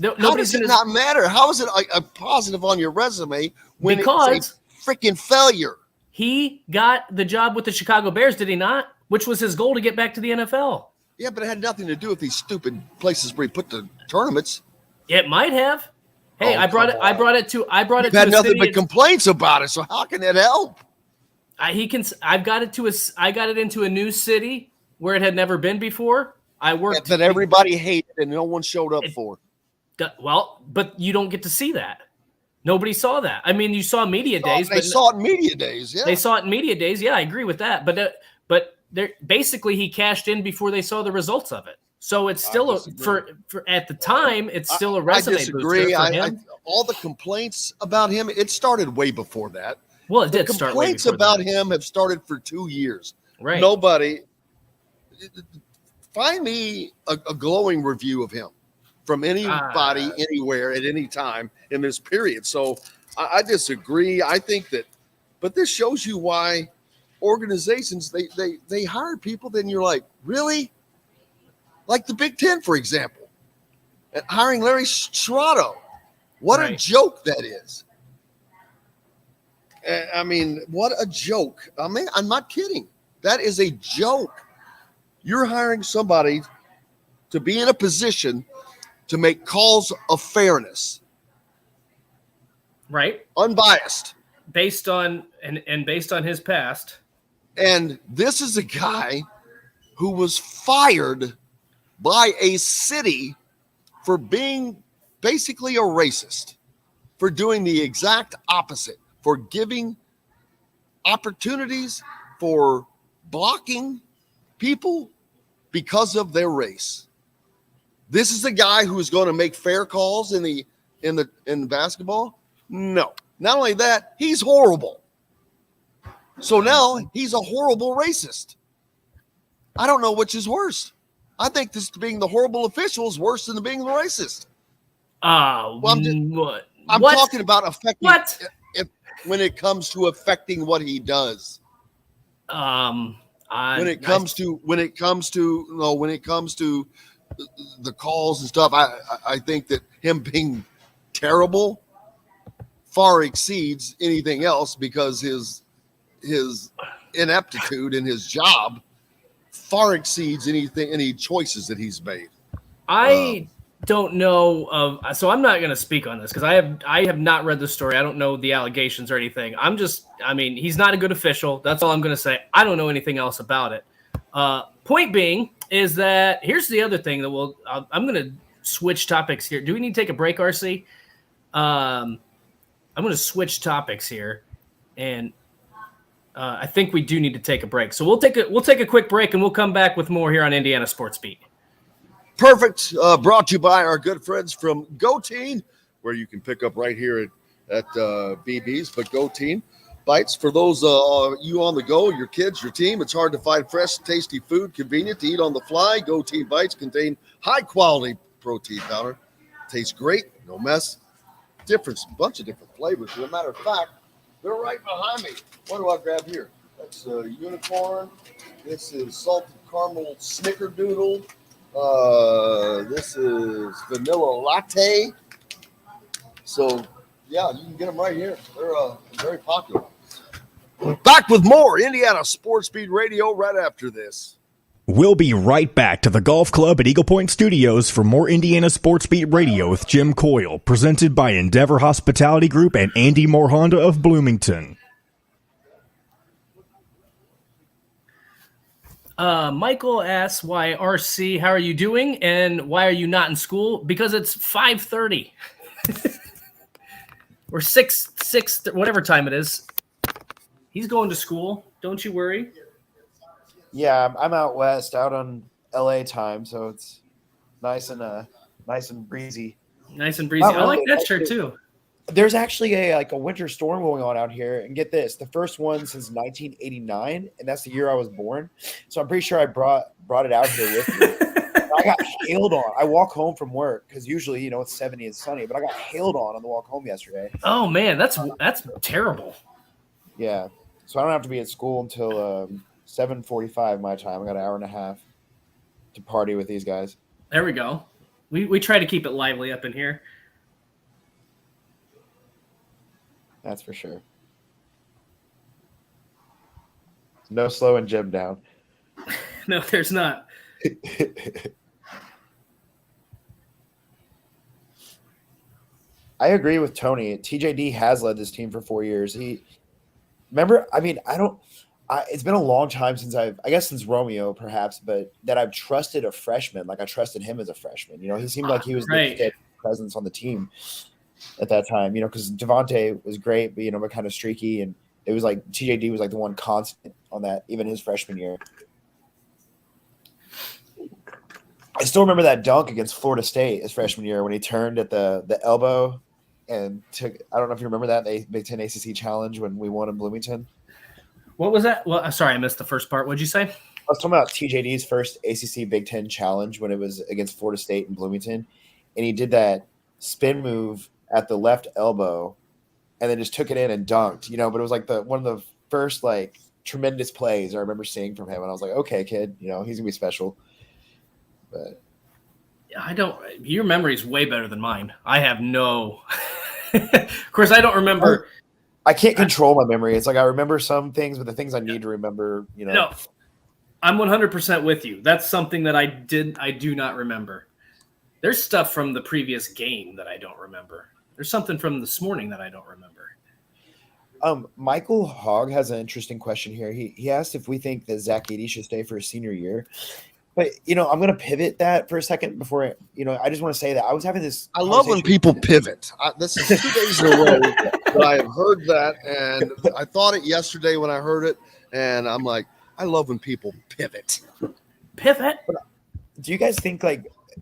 How does it not matter? How is it a positive on your resume when it's a freaking failure? He got the job with the Chicago Bears, did he not? Which was his goal to get back to the NFL. Yeah, but it had nothing to do with these stupid places where he put the tournaments. It might have. Hey, I brought it to had nothing but complaints about it. So how can that help? I got it into a new city where it had never been before. I worked that everybody hated and no one showed up for. Well, but you don't get to see that. Nobody saw that. I mean, you saw media days. They saw it in media days. Yeah, they saw it in media days. Yeah, I agree with that. But basically he cashed in before they saw the results of it. So it's still for at the time, it's still a resume. I disagree. All the complaints about him, it started way before that. Well, it did start. Complaints about him have started for 2 years. Right. Nobody. Find me a glowing review of him from anybody, anywhere, at any time in this period. So I disagree. I think that, but this shows you why organizations they hire people. Then you're like, really? Like the Big Ten, for example, and hiring Larry Strotto. What a joke that is. I mean, what a joke. I mean, I'm not kidding. That is a joke. You're hiring somebody to be in a position to make calls of fairness. Right. Unbiased. Based on his past. And this is a guy who was fired by a city for being basically a racist, for doing the exact opposite, for giving opportunities, for blocking people because of their race. This is a guy who is going to make fair calls in basketball? No. Not only that, he's horrible. So now he's a horrible racist. I don't know which is worse. I think this being the horrible official is worse than being the racist. I'm talking about affecting what? When it comes to affecting what he does. When it comes to the calls and stuff, I think that him being terrible far exceeds anything else, because his ineptitude in his job far exceeds any choices that he's made. I don't know of, so I'm not going to speak on this because I have not read the story. I don't know the allegations or anything. He's not a good official. That's all I'm going to say. I don't know anything else about it. Point being is that here's the other thing that I'm going to switch topics here. Do we need to take a break, RC? I'm going to switch topics here, and I think we do need to take a break. So we'll take a quick break, and we'll come back with more here on Indiana Sports Beat. Perfect. Brought to you by our good friends from Goteen, where you can pick up right here at BB's. But Goteen Bites, for those you on the go, your kids, your team, it's hard to find fresh, tasty food, convenient to eat on the fly. Goteen Bites contain high-quality protein powder. Tastes great, no mess. Bunch of different flavors. As a matter of fact, they're right behind me. What do I grab here? That's unicorn. This is salted caramel snickerdoodle. This is vanilla latte. So, yeah, you can get them right here. They're very popular. Back with more Indiana Sports Beat Radio right after this. We'll be right back to the Golf Club at Eagle Point Studios for more Indiana Sports Beat Radio with Jim Coyle, presented by Endeavor Hospitality Group and Andy Moore Honda of Bloomington. Michael asks, why RC, how are you doing? And why are you not in school? Because it's 5:30 or 6, whatever time it is. He's going to school. Don't you worry. Yeah, I'm out west, out on LA time, so it's nice and breezy. Nice and breezy. I like that shirt too. There's actually a winter storm going on out here, and get this, the first one since 1989, and that's the year I was born. So I'm pretty sure I brought it out here with me. I got hailed on. I walk home from work because usually, it's 70 and sunny, but I got hailed on the walk home yesterday. Oh man, that's terrible. Yeah, so I don't have to be at school until 7:45 my time. I got an hour and a half to party with these guys. There we go. We try to keep it lively up in here. That's for sure. No slowing Jim down. No, there's not. I agree with Tony. TJD has led this team for 4 years. It's been a long time since since Romeo perhaps, but that I've trusted a freshman. Like I trusted him as a freshman. He seemed like he was the steady presence on the team at that time, because Devontae was great, but kind of streaky, and it was like TJD was like the one constant on that, even his freshman year. I still remember that dunk against Florida State his freshman year when he turned at the elbow and took. I don't know if you remember that Big Ten ACC challenge when we won in Bloomington. What was that? Well, sorry, I missed the first part. What'd you say? I was talking about TJD's first ACC Big Ten challenge when it was against Florida State in Bloomington, and he did that spin move at the left elbow, and then just took it in and dunked. But it was like one of the first tremendous plays I remember seeing from him, and I was like, okay, kid, he's gonna be special. But your memory's way better than mine. I have no. Of course, I don't remember. I can't control my memory. It's like I remember some things, but the things I need to remember, No, I'm 100% with you. That's something that I do not remember. There's stuff from the previous game that I don't remember. There's something from this morning that I don't remember. Michael Hogg has an interesting question here. He asked if we think that Zach Edey should stay for his senior year. But, I'm going to pivot that for a second before, I just want to say that I was having this. I love when people pivot. This is 2 days in a row that I have heard that. And I thought it yesterday when I heard it. And I'm like, I love when people pivot. Pivot? Do you guys think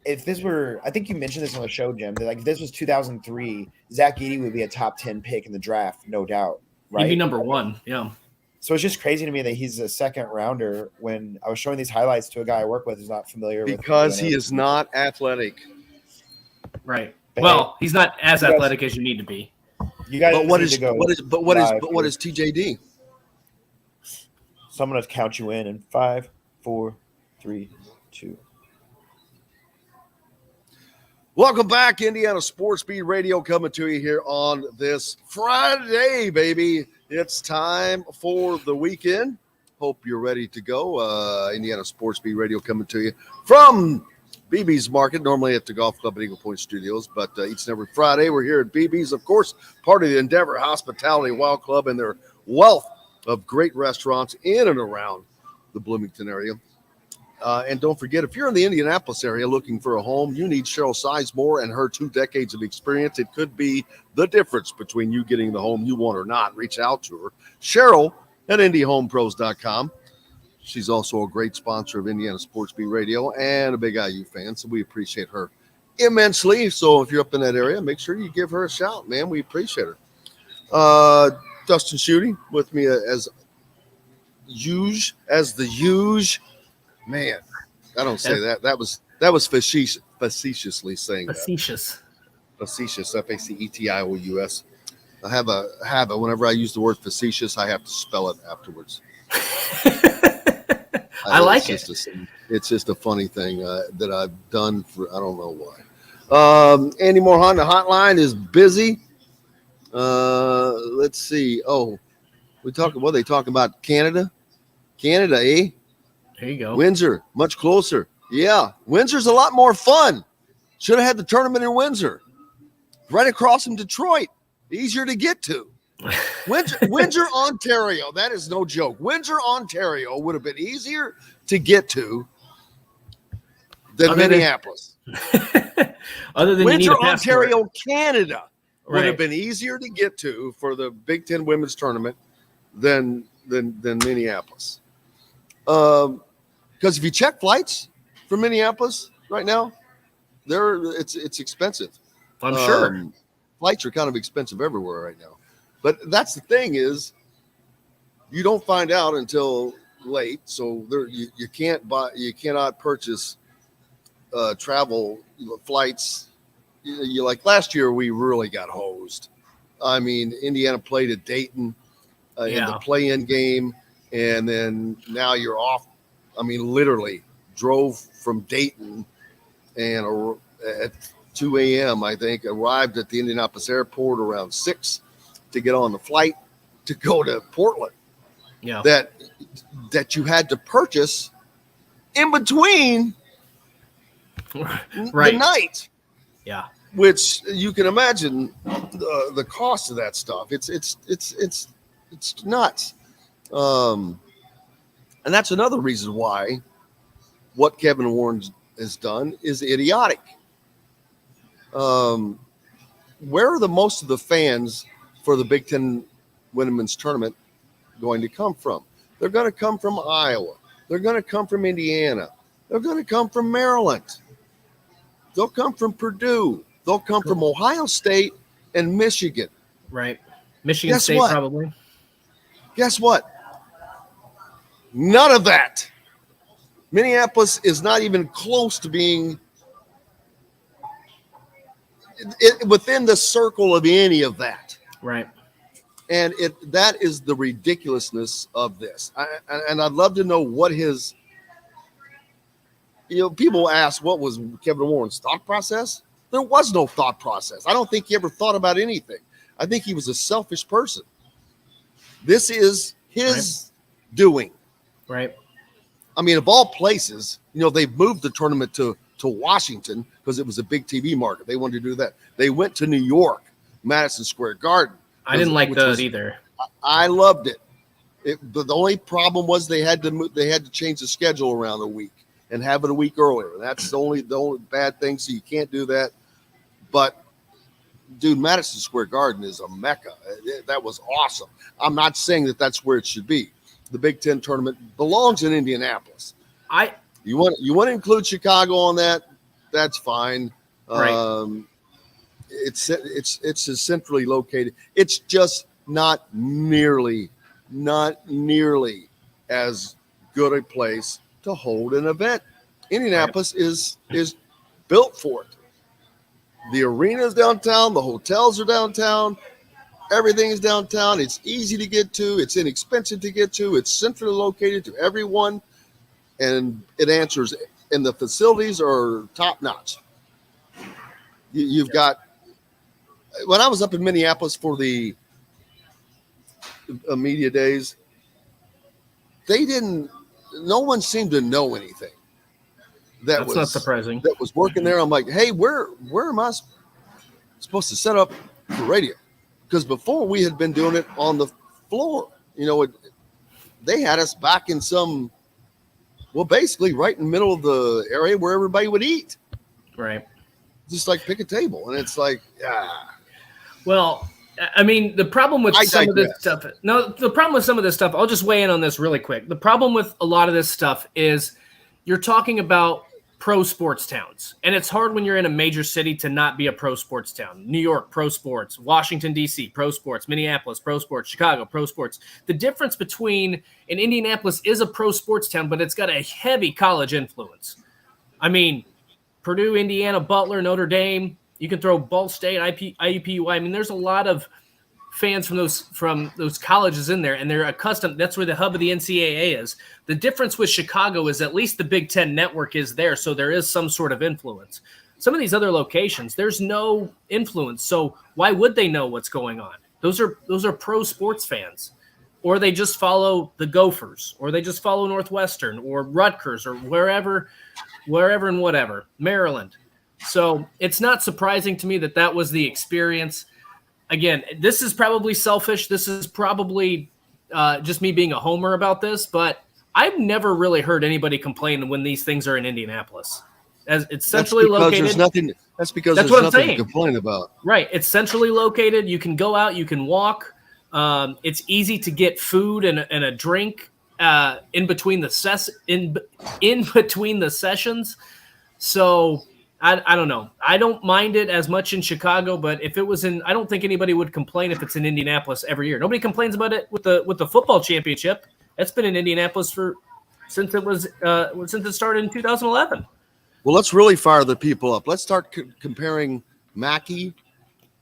if this were, I think you mentioned this on the show, Jim, that like if this was 2003, Zach Edey would be a top 10 pick in the draft, no doubt. Right. He'd be number one. Yeah. So it's just crazy to me that he's a second rounder when I was showing these highlights to a guy I work with who's not familiar with. Because he is not athletic. Right. Well, he's not as athletic as you need to be. You guys, but what is TJD? So I'm going to count you in 5, 4, 3, 2. Welcome back, Indiana Sports Beat Radio, coming to you here on this Friday, baby. It's time for the weekend. Hope you're ready to go. Indiana Sports Beat Radio coming to you from BB's Market, normally at the Golf Club at Eagle Point Studios, but each and every Friday we're here at BB's, of course, part of the Endeavor Hospitality Wild Club and their wealth of great restaurants in and around the Bloomington area. And don't forget, if you're in the Indianapolis area looking for a home, you need Cheryl Sizemore and her 2 decades of experience. It could be the difference between you getting the home you want or not. Reach out to her. Cheryl at IndyHomePros.com. She's also a great sponsor of Indiana Sports Beat Radio and a big IU fan, so we appreciate her immensely. So if you're up in that area, make sure you give her a shout, man. We appreciate her. Dustin Schutte with me as the huge. Man, I don't say that. That was facetiously saying Facetious. That. Facetious, Facetious. I have a habit. Whenever I use the word facetious, I have to spell it afterwards. I like it. It's just a funny thing that I've done for I don't know why. Andy Moore Honda hotline is busy. Let's see. Oh, what are they talking about? Canada, eh? There you go. Windsor, much closer. Yeah, Windsor's a lot more fun. Should have had the tournament in Windsor. Right across from Detroit. Easier to get to. Windsor, Ontario. That is no joke. Windsor, Ontario would have been easier to get to than Minneapolis. Other than Windsor, you need a passport. Ontario, Canada would have Right. been easier to get to for the Big Ten women's tournament than Minneapolis. Because if you check flights from Minneapolis right now, it's expensive. I'm sure. Flights are kind of expensive everywhere right now. But that's the thing is, you don't find out until late. So you cannot purchase travel flights. You like last year we really got hosed. I mean, Indiana played at Dayton in the play-in game, and then now you're off. I mean, literally drove from Dayton and at 2 a.m., I think, arrived at the Indianapolis airport around 6 to get on the flight to go to Portland. Yeah. That you had to purchase in between right. the night. Yeah. Which you can imagine the cost of that stuff. It's nuts. And that's another reason why what Kevin Warren has done is idiotic. Where are the most of the fans for the Big Ten Women's Tournament going to come from? They're going to come from Iowa. They're going to come from Indiana. They're going to come from Maryland. They'll come from Purdue. They'll come from Ohio State and Michigan. Right. Michigan State, probably. Guess what? None of that. Minneapolis is not even close to being within the circle of any of that. Right. And that is the ridiculousness of this. And I'd love to know what his, people ask what was Kevin Warren's thought process. There was no thought process. I don't think he ever thought about anything. I think he was a selfish person. This is his doing. Right. I mean, of all places, they've moved the tournament to Washington because it was a big TV market. They wanted to do that. They went to New York, Madison Square Garden. I didn't like that either. I loved it. The only problem was they had to change the schedule around a week and have it a week earlier. That's the only bad thing. So you can't do that. But dude, Madison Square Garden is a mecca. That was awesome. I'm not saying that that's where it should be. The Big Ten tournament belongs in Indianapolis. You want to include Chicago on that? That's fine. Right. It's centrally located. It's just not nearly as good a place to hold an event. Indianapolis is built for it. The arena is downtown. The hotels are downtown. Everything is downtown. It's easy to get to. It's inexpensive to get to. It's centrally located to everyone, and it answers. And the facilities are top notch. You've got. When I was up in Minneapolis for the media days, no one seemed to know anything. That's not surprising. That was working there. I'm like, hey, where am I supposed to set up for radio? Because before we had been doing it on the floor. They had us back in basically right in the middle of the area where everybody would eat. Right. Just like pick a table. And it's like, Well, I mean, the problem with some of this stuff. No, the problem with some of this stuff, I'll just weigh in on this really quick. The problem with a lot of this stuff is you're talking about pro sports towns. And it's hard when you're in a major city to not be a pro sports town. New York, pro sports. Washington, D.C., pro sports. Minneapolis, pro sports. Chicago, pro sports. The difference between Indianapolis is a pro sports town, but it's got a heavy college influence. I mean, Purdue, Indiana, Butler, Notre Dame. You can throw Ball State, IUPUI. I mean, there's a lot of fans from those colleges in there, and they're accustomed. That's where the hub of the NCAA is. The difference with Chicago is at least the Big Ten network is there, so there is some sort of influence. Some of these other locations, there's no influence. So why would they know what's going on? Those are pro sports fans, or they just follow the Gophers, or they just follow Northwestern, or Rutgers, or wherever and whatever, Maryland. So it's not surprising to me that was the experience. Again, this is probably selfish. This is probably just me being a homer about this, but I've never really heard anybody complain when these things are in Indianapolis. As it's centrally located. That's because there's nothing to complain about. Right. It's centrally located. You can go out. You can walk. It's easy to get food and a drink in between the sessions. So I don't know. I don't mind it as much in Chicago, but if it was I don't think anybody would complain if it's in Indianapolis every year. Nobody complains about it with the football championship. It's been in Indianapolis since it started in 2011. Well, let's really fire the people up. Let's start comparing Mackey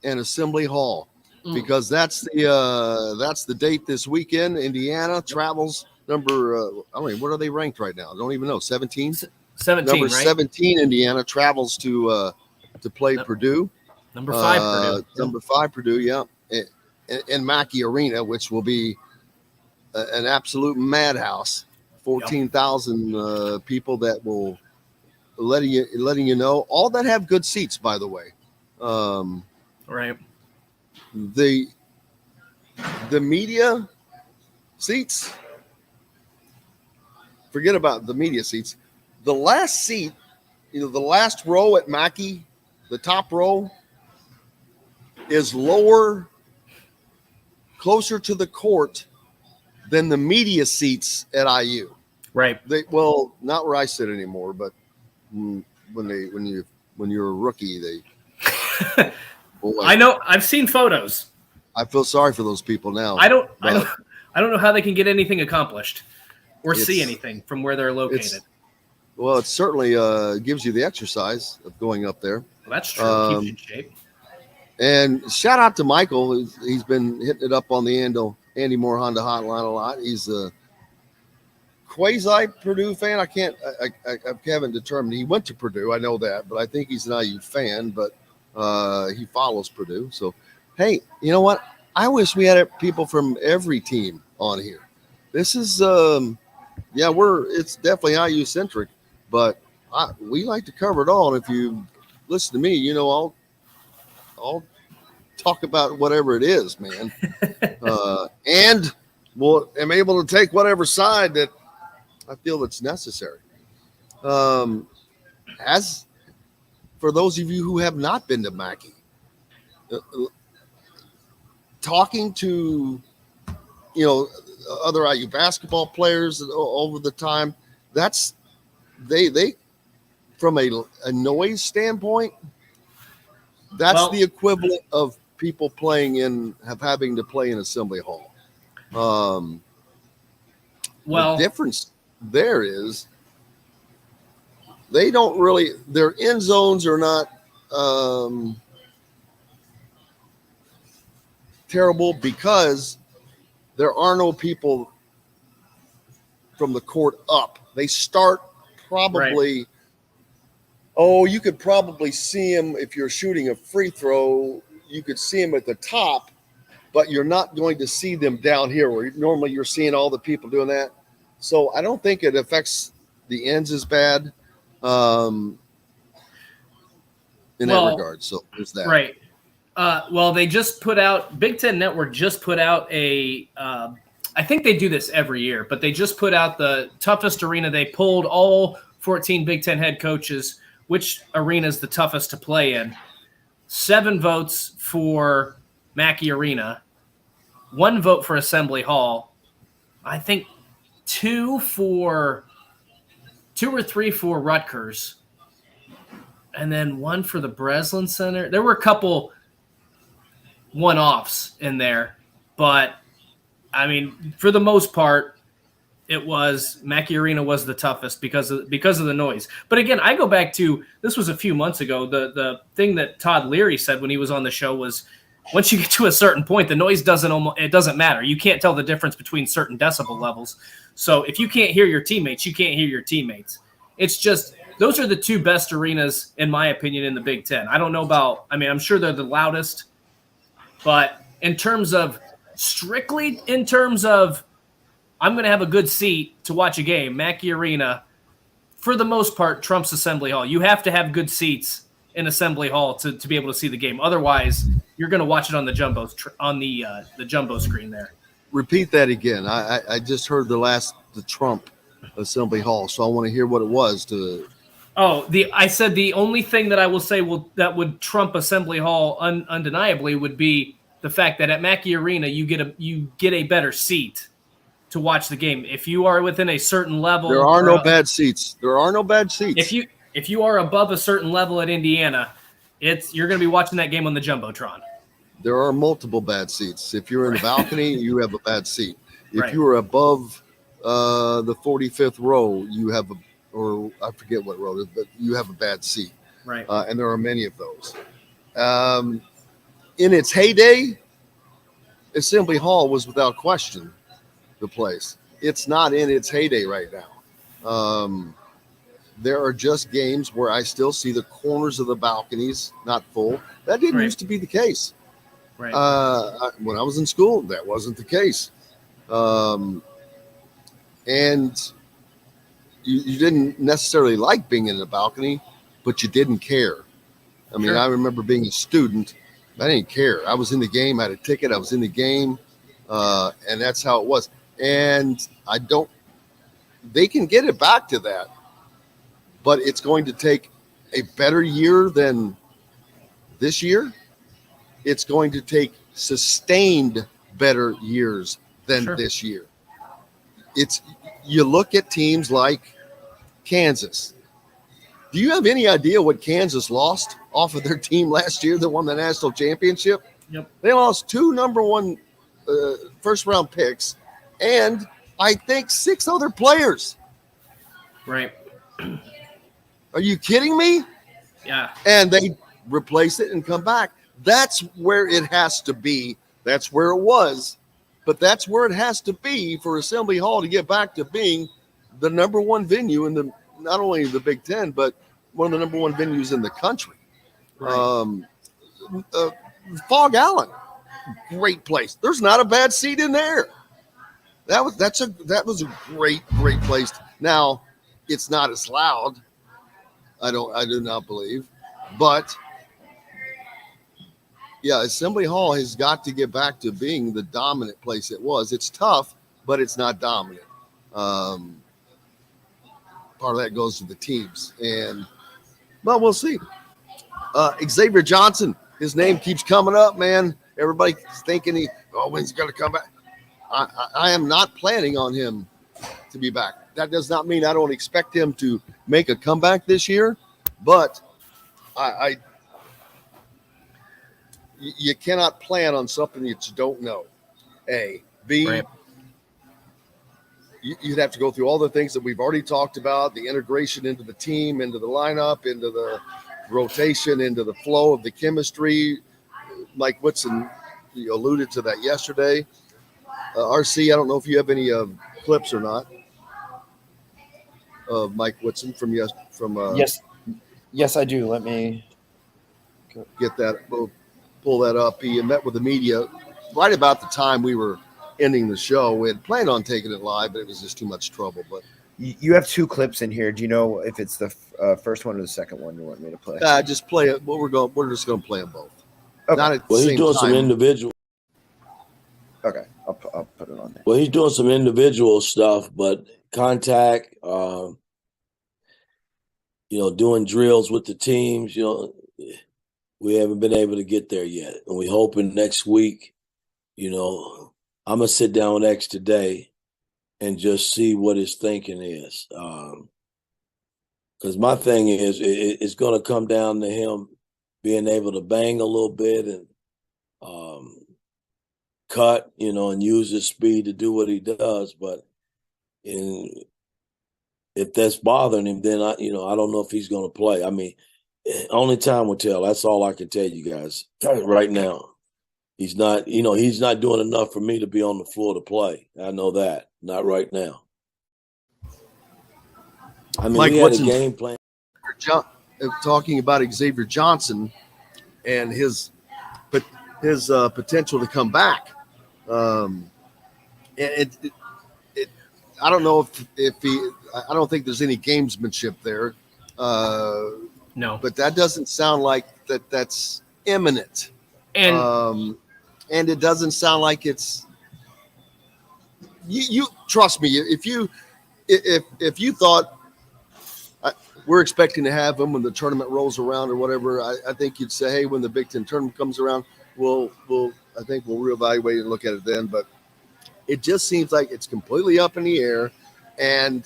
and Assembly Hall because that's the date this weekend. Indiana travels number. What are they ranked right now? I don't even know. 17. 17, number right? 17 Indiana travels to play Purdue. Number 5 Purdue. Number 5 Purdue, yeah. In Mackey Arena, which will be an absolute madhouse. 14,000 people that will letting you know. All that have good seats, by the way. Right. The media seats. Forget about the media seats. The last seat, the last row at Mackey, the top row, is closer to the court than the media seats at IU. Right. Not where I sit anymore, but when you're a rookie, I know. I've seen photos. I feel sorry for those people now. I don't know how they can get anything accomplished or see anything from where they're located. Well, it certainly gives you the exercise of going up there. Well, that's true. Keeps you in shape. And shout out to Michael. He's been hitting it up on the Andy Moore Honda hotline a lot. He's a quasi Purdue fan. I haven't determined. He went to Purdue. I know that, but I think he's an IU fan, but he follows Purdue. So, hey, you know what? I wish we had people from every team on here. This is, it's definitely IU centric. But we like to cover it all. And if you listen to me, I'll talk about whatever it is, man. And am able to take whatever side that I feel that's necessary. As for those of you who have not been to Mackey, talking to, other IU basketball players over the time, they from a noise standpoint, that's the equivalent of people having to play in Assembly Hall. The difference there is they don't really, their end zones are not terrible because there are no people from the court up. They start probably, you could probably see them if you're shooting a free throw. You could see them at the top, but you're not going to see them down here where normally you're seeing all the people doing that. So I don't think it affects the ends as bad in that regard. So there's that. Right. They just put out, Big Ten Network just put out I think they do this every year, but they just put out the toughest arena. They polled all 14 Big Ten head coaches, which arena is the toughest to play in. 7 votes for Mackey Arena, 1 vote for Assembly Hall. I think 2 or 3 for Rutgers, and then 1 for the Breslin Center. There were a couple one-offs in there, but I mean, for the most part, it was Mackey Arena was the toughest because of the noise. But again, I go back to, this was a few months ago. The thing that Todd Leary said when he was on the show was, once you get to a certain point, the noise doesn't matter. You can't tell the difference between certain decibel levels. So if you can't hear your teammates, you can't hear your teammates. It's just, those are the 2 best arenas, in my opinion, in the Big Ten. I don't know about, I mean, I'm sure they're the loudest, but strictly in terms of I'm going to have a good seat to watch a game, Mackey Arena, for the most part, trumps Assembly Hall. You have to have good seats in Assembly Hall to be able to see the game. Otherwise, you're going to watch it on the jumbo screen there. Repeat that again. I just heard the Trump Assembly Hall, so I want to hear what it was. I said the only thing that I will say that would trump Assembly Hall undeniably would be the fact that at Mackey Arena you get a better seat to watch the game. If you are within a certain level, there are no bad seats. There are no bad seats. If you are above a certain level at Indiana, you're going to be watching that game on the Jumbotron. There are multiple bad seats. If you're in the balcony, you have a bad seat. If you are above the 45th row, you have or I forget what row it is, but you have a bad seat. Right. And there are many of those. In its heyday, Assembly Hall was without question the place. It's not in its heyday right now. There are just games where I still see the corners of the balconies not full. That didn't used to be the case. Right. When I was in school, that wasn't the case. And you didn't necessarily like being in the balcony, but you didn't care. I mean, I remember being a student. I didn't care. I was in the game. I had a ticket. I was in the game. And that's how it was. And they can get it back to that, but it's going to take a better year than this year. It's going to take sustained better years than this year. You look at teams like Kansas. Do you have any idea what Kansas lost off of their team last year that won the national championship? Yep. They lost 2 number 1 first round picks and I think 6 other players. Right. Are you kidding me? Yeah. And they replace it and come back. That's where it has to be. That's where it was. But that's where it has to be for Assembly Hall to get back to being the number 1 venue in not only the Big Ten, but one of the number 1 venues in the country. Right. Fog Allen, great place. There's not a bad seat in there. That was a great place. Now, it's not as loud. I do not believe, but yeah, Assembly Hall has got to get back to being the dominant place it was. It's tough, but it's not dominant. Part of that goes to the teams, but we'll see. Xavier Johnson, his name keeps coming up, man. Everybody's thinking when's he going to come back? I am not planning on him to be back. That does not mean I don't expect him to make a comeback this year, But you cannot plan on something that you don't know. A. B. Right. You'd have to go through all the things that we've already talked about, the integration into the team, into the lineup, into the rotation, into the flow of the chemistry. Mike Whitson alluded to that yesterday. RC, I don't know if you have any clips or not of Mike Whitson from Yes, I do. Let me get that. We'll pull that up. He met with the media right about the time we were ending the show. We had planned on taking it live, but it was just too much trouble. But you have 2 clips in here. Do you know if it's the first one or the second one you want me to play? Just play it. We're just going to play them both. Okay. Not at the Well, he's same doing time. some individual. Okay, I'll put it on there. Well, he's doing some individual stuff, but contact, doing drills with the teams, we haven't been able to get there yet. And we're hoping next week, I'm going to sit down with X today and just see what his thinking is. Because my thing is, it's going to come down to him being able to bang a little bit and cut, and use his speed to do what he does. But if that's bothering him, then I don't know if he's going to play. I mean, only time will tell. That's all I can tell you guys right now. He's not doing enough for me to be on the floor to play. I know that. Not right now. I mean, he had a game plan. Talking about Xavier Johnson and his potential to come back. I don't know if he. I don't think there's any gamesmanship there. No, but that doesn't sound like that's imminent. and it doesn't sound like it's. You trust me. If you thought we're expecting to have him when the tournament rolls around or whatever, I think you'd say, hey, when the Big Ten tournament comes around, I think we'll reevaluate and look at it then. But it just seems like it's completely up in the air, and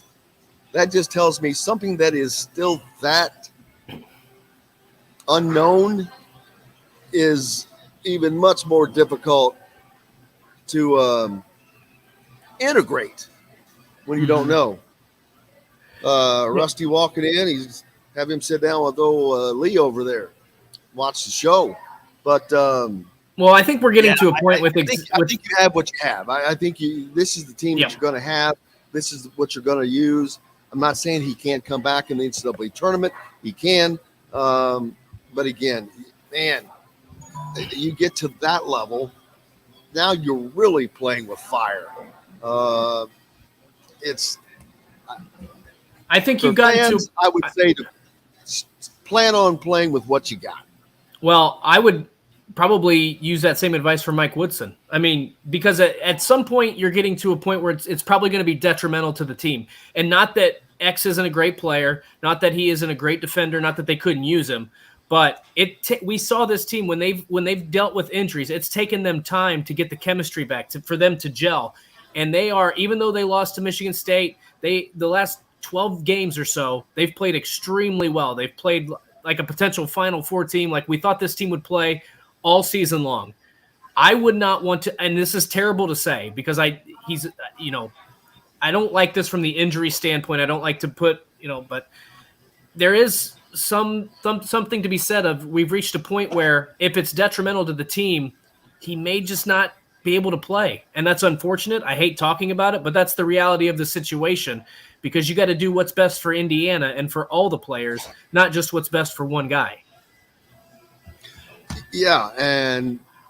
that just tells me something that is still that unknown is even much more difficult to integrate when you don't know. Rusty walking in, he's have him sit down with old Lee over there, watch the show. But well, I think we're getting to a point I think you have what you have. I think this is the team that you're going to have. This is what you're going to use. I'm not saying he can't come back in the NCAA tournament. He can. But again, man, you get to that level, now you're really playing with fire. I think you've got to. I would say to plan on playing with what you got. Well, I would probably use that same advice for Mike Woodson. I mean, because at some point you're getting to a point where it's probably going to be detrimental to the team. And not that X isn't a great player, not that he isn't a great defender, not that they couldn't use him, but we saw this team when they've dealt with injuries, it's taken them time to get the chemistry back, for them to gel. And they are, even though they lost to Michigan State, the last 12 games or so, they've played extremely well. They've played like a potential Final Four team, like we thought this team would play all season long. I would not want to, and this is terrible to say because I don't like this from the injury standpoint. I don't like to put, but there is something to be said of we've reached a point where if it's detrimental to the team, he may just not be able to play. And that's unfortunate. I hate talking about it, but that's the reality of the situation because you got to do what's best for Indiana and for all the players, not just what's best for one guy. Yeah,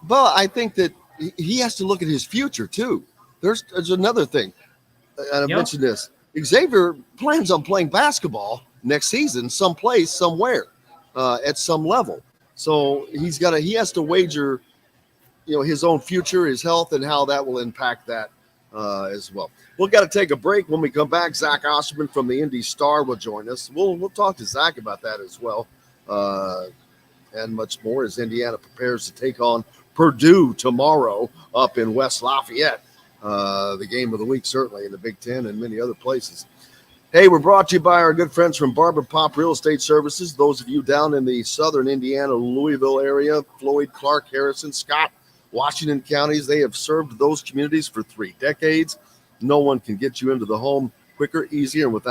but I think that he has to look at his future too. There's another thing, and I mentioned this. Xavier plans on playing basketball next season, someplace, somewhere, at some level. So he has to wager, his own future, his health, and how that will impact that as well. We've got to take a break. When we come back, Zach Osterman from the Indy Star will join us. We'll talk to Zach about that as well. And much more as Indiana prepares to take on Purdue tomorrow up in West Lafayette. The game of the week, certainly in the Big Ten and many other places. Hey, we're brought to you by our good friends from Barbara Pop Real Estate Services. Those of you down in the southern Indiana, Louisville area, Floyd, Clark, Harrison, Scott, Washington counties, they have served those communities for 3 decades. No one can get you into the home quicker, easier, with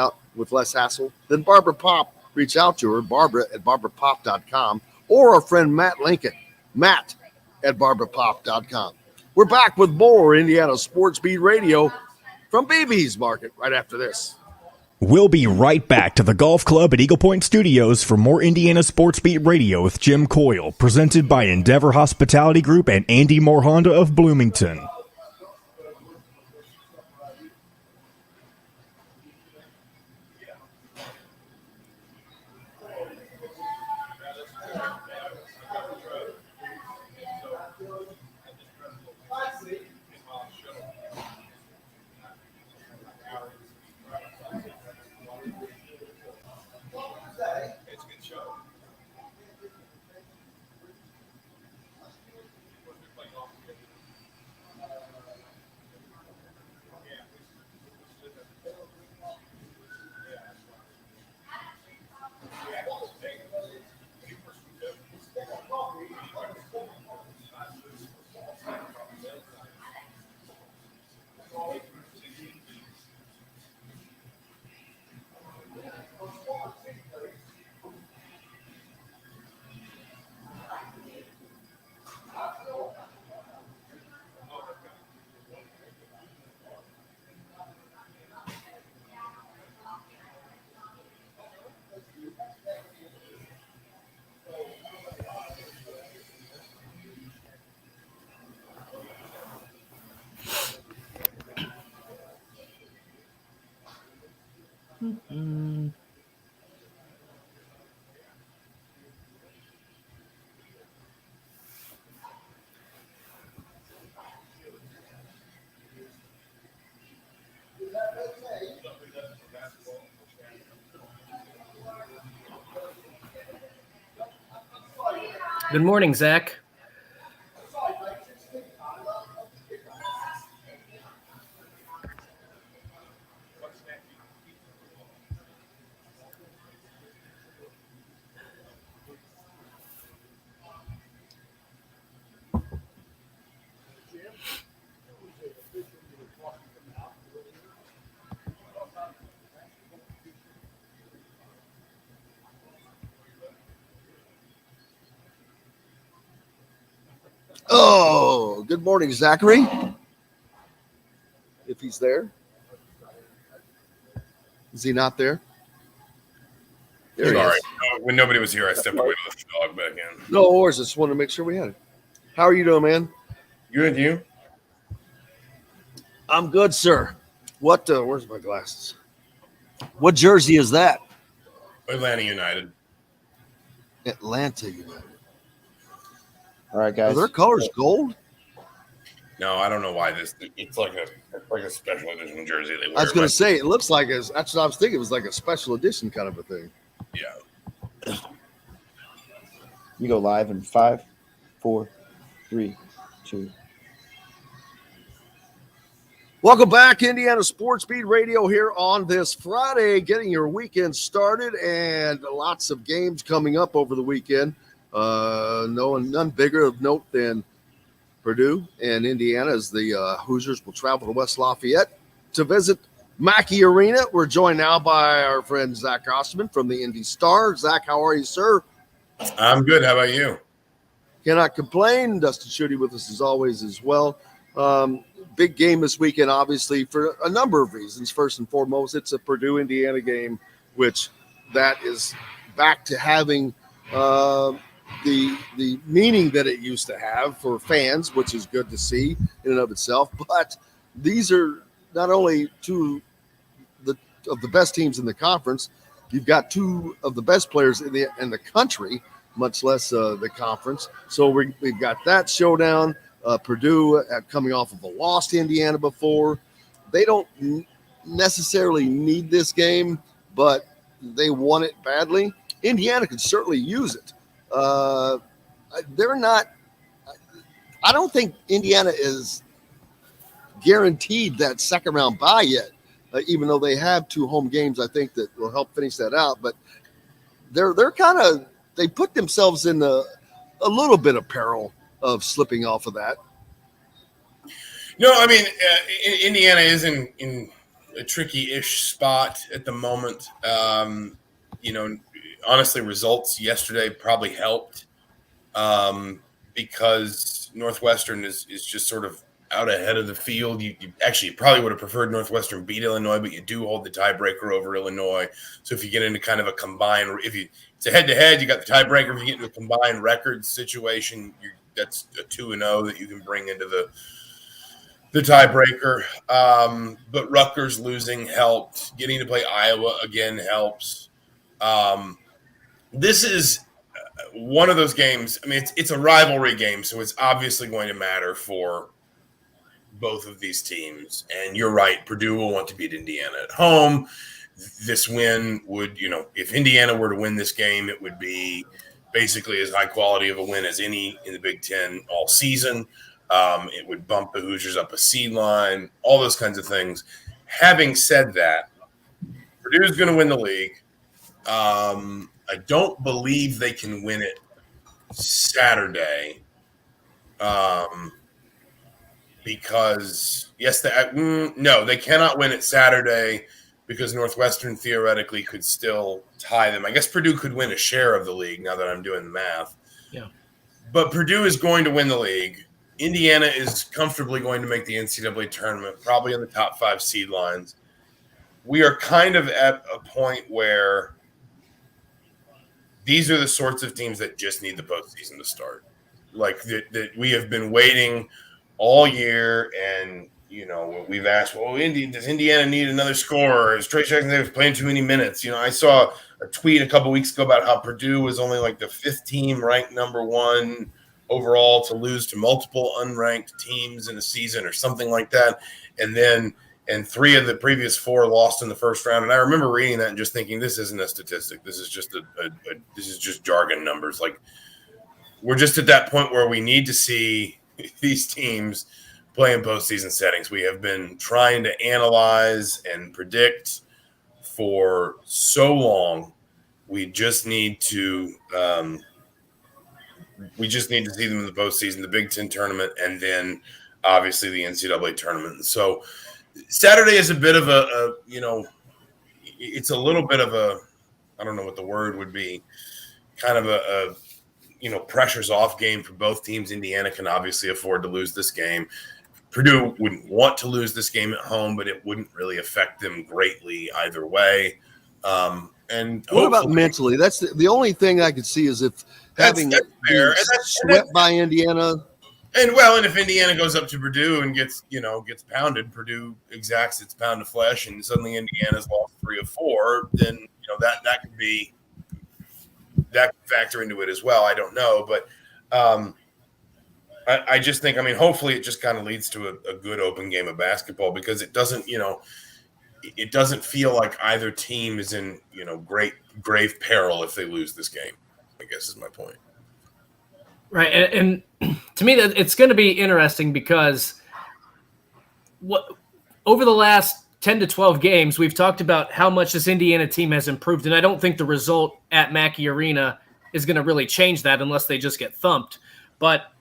less hassle than Barbara Pop. Reach out to her, Barbara at barbarapop.com, or our friend Matt Lincoln, Matt at barbarapop.com. We're back with more Indiana Sports Beat Radio from BB's Market right after this. We'll be right back to the Golf Club at Eagle Point Studios for more Indiana Sports Beat Radio with Jim Coyle, presented by Endeavor Hospitality Group and Andy Moore Honda of Bloomington. Good morning, Zach. Oh, good morning, Zachary. If he's there. Is he not there? There he is. When nobody was here, I stepped away to let the dog back in. No worries. I just wanted to make sure we had it. How are you doing, man? Good, you? I'm good, sir. What? Where's my glasses? What jersey is that? Atlanta United. Atlanta United. All right, guys. Are their colors gold? No, I don't know why this. It's like a special edition jersey they wear. I was going to say, it looks like that's what I was thinking. It was like a special edition kind of a thing. Yeah. You go live in 5, 4, 3, 2. Welcome back, Indiana Sports Beat Radio here on this Friday, getting your weekend started, and lots of games coming up over the weekend. None bigger of note than Purdue and Indiana, as the Hoosiers will travel to West Lafayette to visit Mackey Arena. We're joined now by our friend Zach Osterman from the Indy Star. Zach, how are you, sir? I'm good. How about you? Cannot complain. Dustin Schutte with us as always as well. Big game this weekend, obviously, for a number of reasons. First and foremost, it's a Purdue-Indiana game, which that is back to having the meaning that it used to have for fans, which is good to see in and of itself. But these are not only two of the best teams in the conference. You've got two of the best players in the country, much less the conference. So we've got that showdown. Purdue coming off of a loss to Indiana before. They don't necessarily need this game, but they want it badly. Indiana could certainly use it. They're not – I don't think Indiana is guaranteed that second round bye yet. even though they have 2 home games, I think that will help finish that out. But they're kind of – they put themselves in a little bit of peril of slipping off of that. No, I mean, Indiana is in a tricky-ish spot at the moment. Honestly, results yesterday probably helped because Northwestern is just sort of out ahead of the field. You probably would have preferred Northwestern beat Illinois, but you do hold the tiebreaker over Illinois. So if you get into kind of a combined – it's a head-to-head, you got the tiebreaker. If you get into a combined record situation, that's a 2-0 that you can bring into the tiebreaker. But Rutgers losing helped. Getting to play Iowa again helps. This is one of those games. I mean, it's a rivalry game, so it's obviously going to matter for both of these teams. And you're right, Purdue will want to beat Indiana at home. This win would, if Indiana were to win this game, it would be basically as high quality of a win as any in the Big Ten all season. It would bump the Hoosiers up a seed line, all those kinds of things. Having said that, Purdue is going to win the league. I don't believe they can win it Saturday because, they cannot win it Saturday because Northwestern theoretically could still tie them. I guess Purdue could win a share of the league now that I'm doing the math. Yeah. But Purdue is going to win the league. Indiana is comfortably going to make the NCAA tournament, probably in the top 5 seed lines. We are kind of at a point where these are the sorts of teams that just need the postseason to start. Like that we have been waiting all year, and we've asked, does Indiana need another scorer? Is Trey Jackson playing too many minutes? I saw a tweet a couple weeks ago about how Purdue was only like the 5th team ranked number 1 overall to lose to multiple unranked teams in a season or something like that. And 3 of the previous 4 lost in the first round. And I remember reading that and just thinking, this isn't a statistic. This is just this is just jargon numbers. Like, we're just at that point where we need to see these teams play in postseason settings. We have been trying to analyze and predict for so long. We just need to see them in the postseason, the Big Ten tournament, and then obviously the NCAA tournament. So Saturday is a bit of it's a little bit of a, I don't know what the word would be, kind of a pressure's off game for both teams. Indiana can obviously afford to lose this game. Purdue wouldn't want to lose this game at home, but it wouldn't really affect them greatly either way. And what about mentally? That's the only thing I could see is if having swept by Indiana. And if Indiana goes up to Purdue and gets pounded, Purdue exacts its pound of flesh, and suddenly Indiana's lost 3 of 4, then that could be, that could factor into it as well. I don't know, but I just think, hopefully it just kind of leads to a good open game of basketball, because it doesn't feel like either team is in grave peril if they lose this game, I guess is my point. Right, and to me, that it's going to be interesting because over the last 10 to 12 games, we've talked about how much this Indiana team has improved, and I don't think the result at Mackey Arena is going to really change that unless they just get thumped. But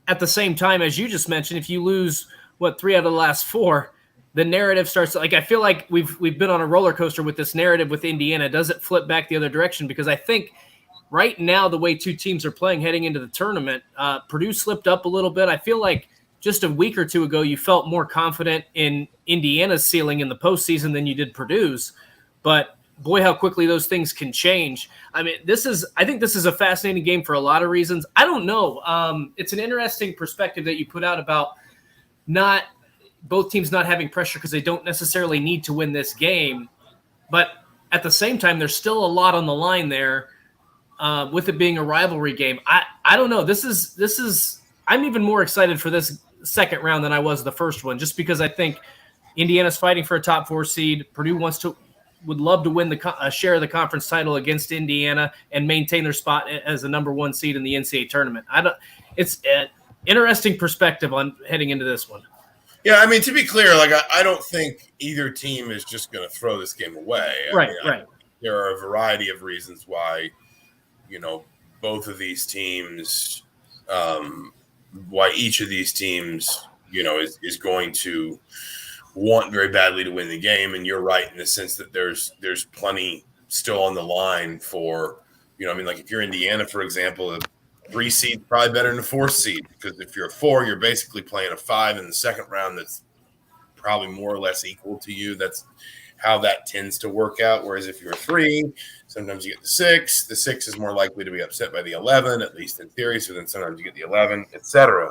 at the same time, as you just mentioned, if you lose 3 out of the last 4, the narrative starts. Like, I feel like we've been on a roller coaster with this narrative with Indiana. Does it flip back the other direction? Because I think right now, the way 2 teams are playing heading into the tournament, Purdue slipped up a little bit. I feel like just a week or 2 ago, you felt more confident in Indiana's ceiling in the postseason than you did Purdue's. But boy, how quickly those things can change. I think this is a fascinating game for a lot of reasons. I don't know. It's an interesting perspective that you put out about not both teams not having pressure because they don't necessarily need to win this game. But at the same time, there's still a lot on the line there. With it being a rivalry game, I don't know. This is I'm even more excited for this second round than I was the first one, just because I think Indiana's fighting for a top 4 seed. Purdue would love to win a share of the conference title against Indiana and maintain their spot as the number 1 seed in the NCAA tournament. It's an interesting perspective on heading into this one. Yeah, I mean, to be clear, like I don't think either team is just going to throw this game away. Right. There are a variety of reasons why, both of these teams, why each of these teams, is going to want very badly to win the game. And you're right in the sense that there's plenty still on the line for, like if you're Indiana, for example, a 3 seed probably better than a 4 seed, because if you're a 4, you're basically playing a 5 in the second round that's probably more or less equal to you. That's how that tends to work out. Whereas if you're a 3, sometimes you get the 6. The 6 is more likely to be upset by the 11, at least in theory. So then sometimes you get the 11, etc.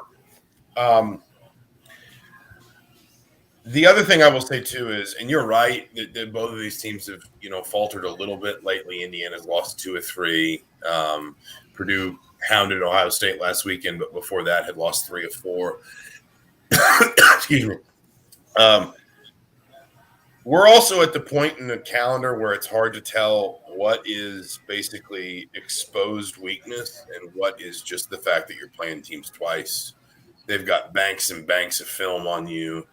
The other thing I will say too is, and you're right, that both of these teams have, faltered a little bit lately. Indiana's lost 2 of 3. Purdue hounded Ohio State last weekend, but before that had lost 3 of 4. Excuse me. We're also at the point in the calendar where it's hard to tell what is basically exposed weakness and what is just the fact that you're playing teams twice. They've got banks and banks of film on you.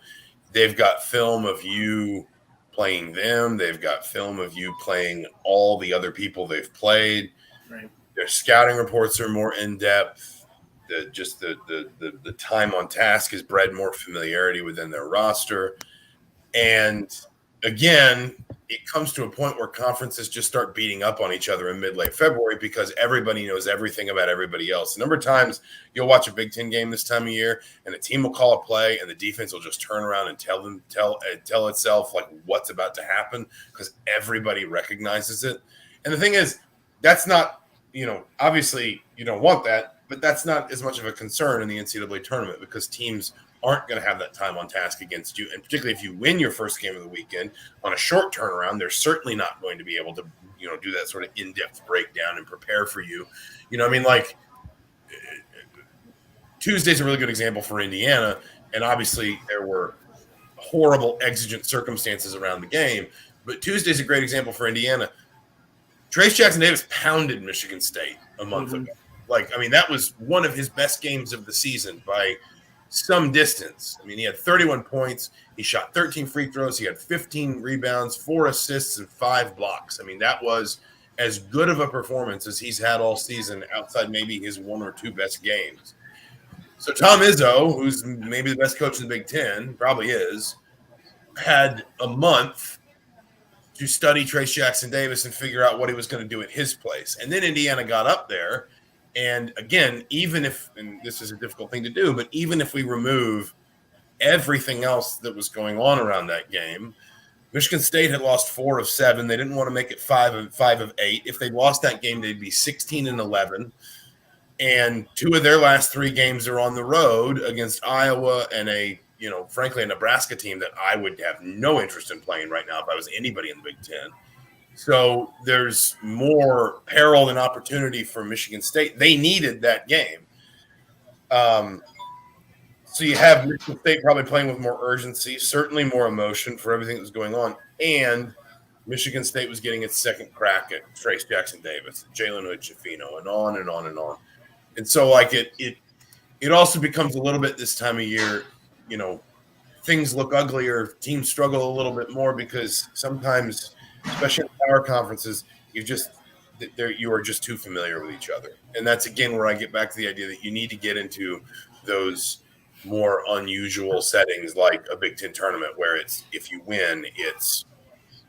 They've got film of you playing them. They've got film of you playing all the other people they've played. Right. Their scouting reports are more in-depth. The time on task has bred more familiarity within their roster. And again, it comes to a point where conferences just start beating up on each other in mid-late February because everybody knows everything about everybody else. A number of times you'll watch a Big Ten game this time of year and a team will call a play and the defense will just turn around and tell itself like what's about to happen because everybody recognizes it. And the thing is, that's not, obviously you don't want that, but that's not as much of a concern in the NCAA tournament because teams aren't going to have that time on task against you. And particularly if you win your first game of the weekend on a short turnaround, they're certainly not going to be able to, do that sort of in-depth breakdown and prepare for you. Tuesday's a really good example for Indiana. And obviously there were horrible exigent circumstances around the game, but Tuesday's a great example for Indiana. Trace Jackson-Davis pounded Michigan State a month ago. That was one of his best games of the season by some distance. He had 31 points. He shot 13 free throws. He had 15 rebounds, 4 assists, and 5 blocks. That was as good of a performance as he's had all season outside maybe his 1 or 2 best games. So Tom Izzo, who's maybe the best coach in the Big Ten, probably is, had a month to study Trace Jackson-Davis and figure out what he was going to do at his place. And then Indiana got up there. And again, even if, and this is a difficult thing to do, but even if we remove everything else that was going on around that game, Michigan State had lost 4 of 7. They didn't want to make it 5 of 8. If they lost that game, they'd be 16-11. And 2 of their last 3 games are on the road against Iowa and frankly, a Nebraska team that I would have no interest in playing right now if I was anybody in the Big Ten. So there's more peril than opportunity for Michigan State. They needed that game. So you have Michigan State probably playing with more urgency, certainly more emotion for everything that was going on. And Michigan State was getting its second crack at Trace Jackson-Davis, Jalen Hood-Schifino, and on and on and on. And so it also becomes a little bit this time of year, things look uglier, teams struggle a little bit more because sometimes – especially in power conferences, you are just too familiar with each other. And that's, again, where I get back to the idea that you need to get into those more unusual settings like a Big Ten tournament where it's if you win, it's,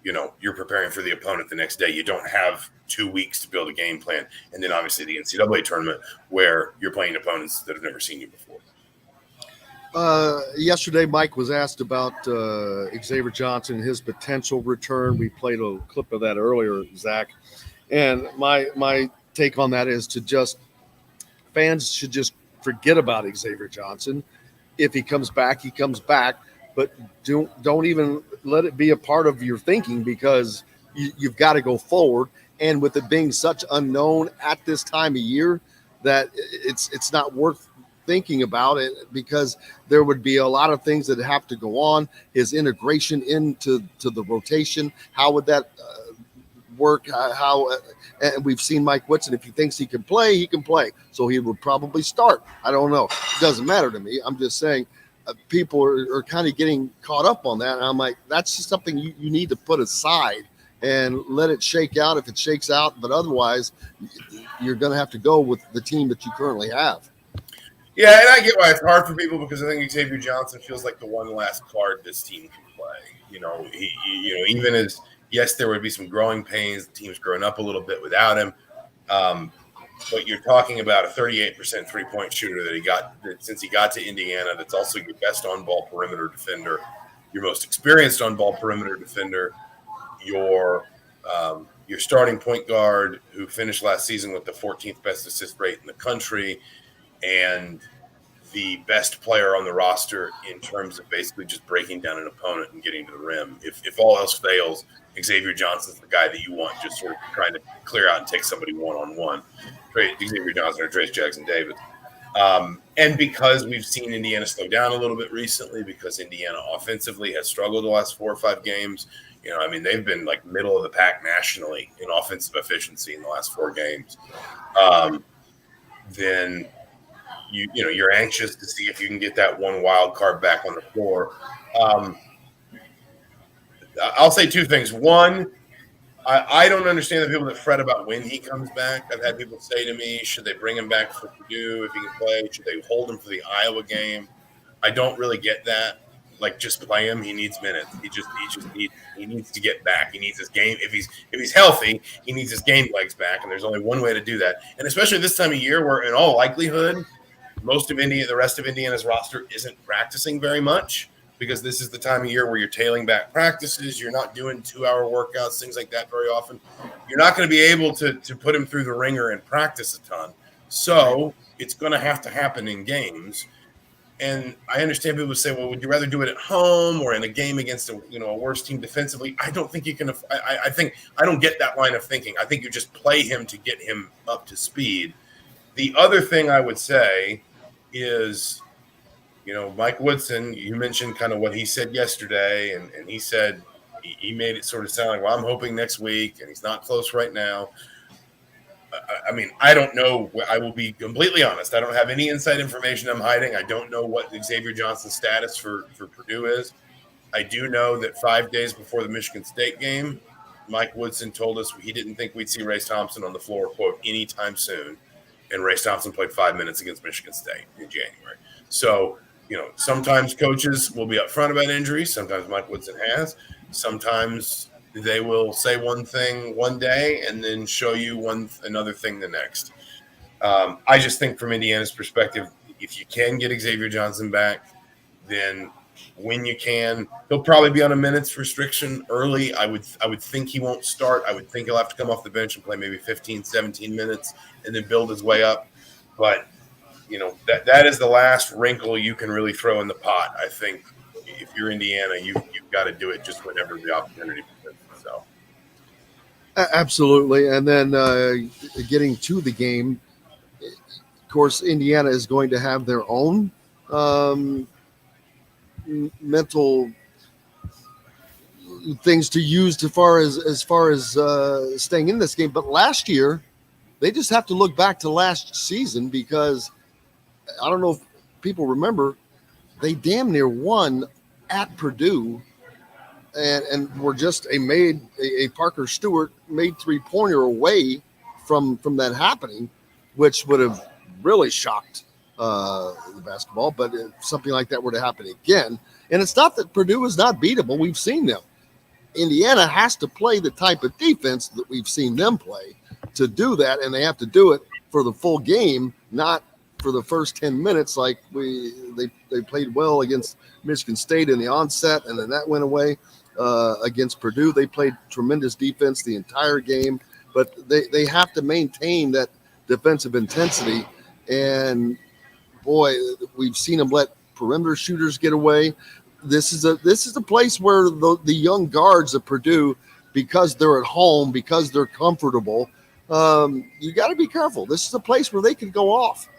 you're preparing for the opponent the next day. You don't have 2 weeks to build a game plan. And then obviously the NCAA tournament where you're playing opponents that have never seen you before. Yesterday, Mike was asked about Xavier Johnson and his potential return. We played a clip of that earlier, Zach. And my take on that is fans should just forget about Xavier Johnson. If he comes back, he comes back. But don't even let it be a part of your thinking because you've got to go forward. And with it being such unknown at this time of year, that it's not worth thinking about it because there would be a lot of things that have to go on. His integration into the rotation, how would that work? And we've seen Mike Whitson. If he thinks he can play, he can play. So he would probably start. I don't know. It doesn't matter to me. I'm just saying people are kind of getting caught up on that. And I'm like, that's just something you need to put aside and let it shake out if it shakes out. But otherwise, you're going to have to go with the team that you currently have. Yeah, and I get why it's hard for people because I think Xavier Johnson feels like the one last card this team can play. Even as yes, there would be some growing pains. The team's grown up a little bit without him, but you're talking about a 38% 3-point shooter that since he got to Indiana. That's also your best on-ball perimeter defender, your most experienced on-ball perimeter defender, your starting point guard who finished last season with the 14th best assist rate in the country, and the best player on the roster in terms of basically just breaking down an opponent and getting to the rim. If all else fails, Xavier Johnson's the guy that you want just sort of trying to clear out and take somebody one-on-one. Xavier Johnson or Trace Jackson-Davis. And because we've seen Indiana slow down a little bit recently, because Indiana offensively has struggled the last 4 or 5 games, they've been like middle of the pack nationally in offensive efficiency in the last 4 games. Then you're anxious to see if you can get that one wild card back on the floor. I'll say 2 things. One, I don't understand the people that fret about when he comes back. I've had people say to me, should they bring him back for Purdue if he can play? Should they hold him for the Iowa game? I don't really get that. Like, just play him. He needs minutes. He needs to get back. He needs his game. If he's healthy, he needs his game legs back, and there's only one way to do that. And especially this time of year, where in all likelihood, the rest of Indiana's roster isn't practicing very much, because this is the time of year where you're tailing back practices. You're not doing 2-hour workouts, things like that very often. You're not going to be able to put him through the ringer and practice a ton. So it's going to have to happen in games. And I understand people say, well, would you rather do it at home or in a game against a worse team defensively? I don't think you can. I don't get that line of thinking. I think you just play him to get him up to speed. The other thing I would say is, Mike Woodson, you mentioned kind of what he said yesterday, and he said he made it sort of sound like, well, I'm hoping next week, and he's not close right now. I don't know. I will be completely honest. I don't have any inside information I'm hiding. I don't know what Xavier Johnson's status for Purdue is. I do know that 5 days before the Michigan State game, Mike Woodson told us he didn't think we'd see Race Thompson on the floor, quote, anytime soon. And Race Thompson played 5 minutes against Michigan State in January. So, sometimes coaches will be upfront about injuries. Sometimes Mike Woodson has. Sometimes they will say one thing one day and then show you another thing the next. I just think from Indiana's perspective, if you can get Xavier Johnson back, then when you can, he'll probably be on a minutes restriction early. I would think he won't start. I would think he'll have to come off the bench and play maybe 15, 17 minutes and then build his way up. But that is the last wrinkle you can really throw in the pot. I think if you're Indiana, you've got to do it just whenever the opportunity presents itself. Absolutely. And then getting to the game, of course, Indiana is going to have their own mental things to use as far as staying in this game. But last year, they just have to look back to last season, because I don't know if people remember, they damn near won at Purdue, and were just a Parker Stewart made 3-pointer away from that happening, which would have really shocked the basketball. But if something like that were to happen again, and it's not that Purdue is not beatable, we've seen them. Indiana has to play the type of defense that we've seen them play to do that, and they have to do it for the full game, not for the first 10 minutes. Like they played well against Michigan State in the onset, and then that went away. Against Purdue, they played tremendous defense the entire game, but they have to maintain that defensive intensity. And boy, we've seen them let perimeter shooters get away. This is a place where the young guards of Purdue, because they're at home, because they're comfortable, you got to be careful. This is a place where they can go off.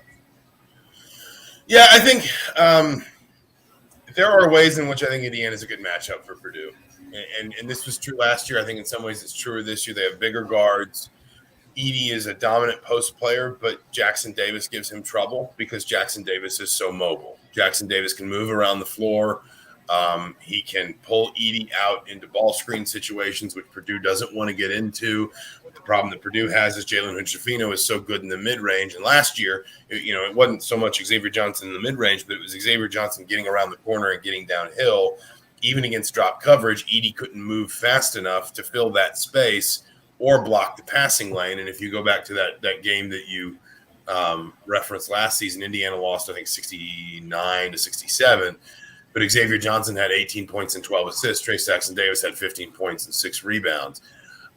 Yeah, I think there are ways in which I think Indiana is a good matchup for Purdue. And this was true last year. I think in some ways it's truer this year. They have bigger guards. Edey is a dominant post player, but Jackson Davis gives him trouble because Jackson Davis is so mobile. Jackson Davis can move around the floor. He can pull Edey out into ball screen situations, which Purdue doesn't want to get into. But the problem that Purdue has is Jalen Hood-Schifino is so good in the mid-range. And last year, it wasn't so much Xavier Johnson in the mid-range, but it was Xavier Johnson getting around the corner and getting downhill. Even against drop coverage, Edey couldn't move fast enough to fill that space or block the passing lane. And if you go back to that game that you referenced last season, Indiana lost, I think, 69-67. But Xavier Johnson had 18 points and 12 assists. Trace Jackson-Davis had 15 points and 6 rebounds.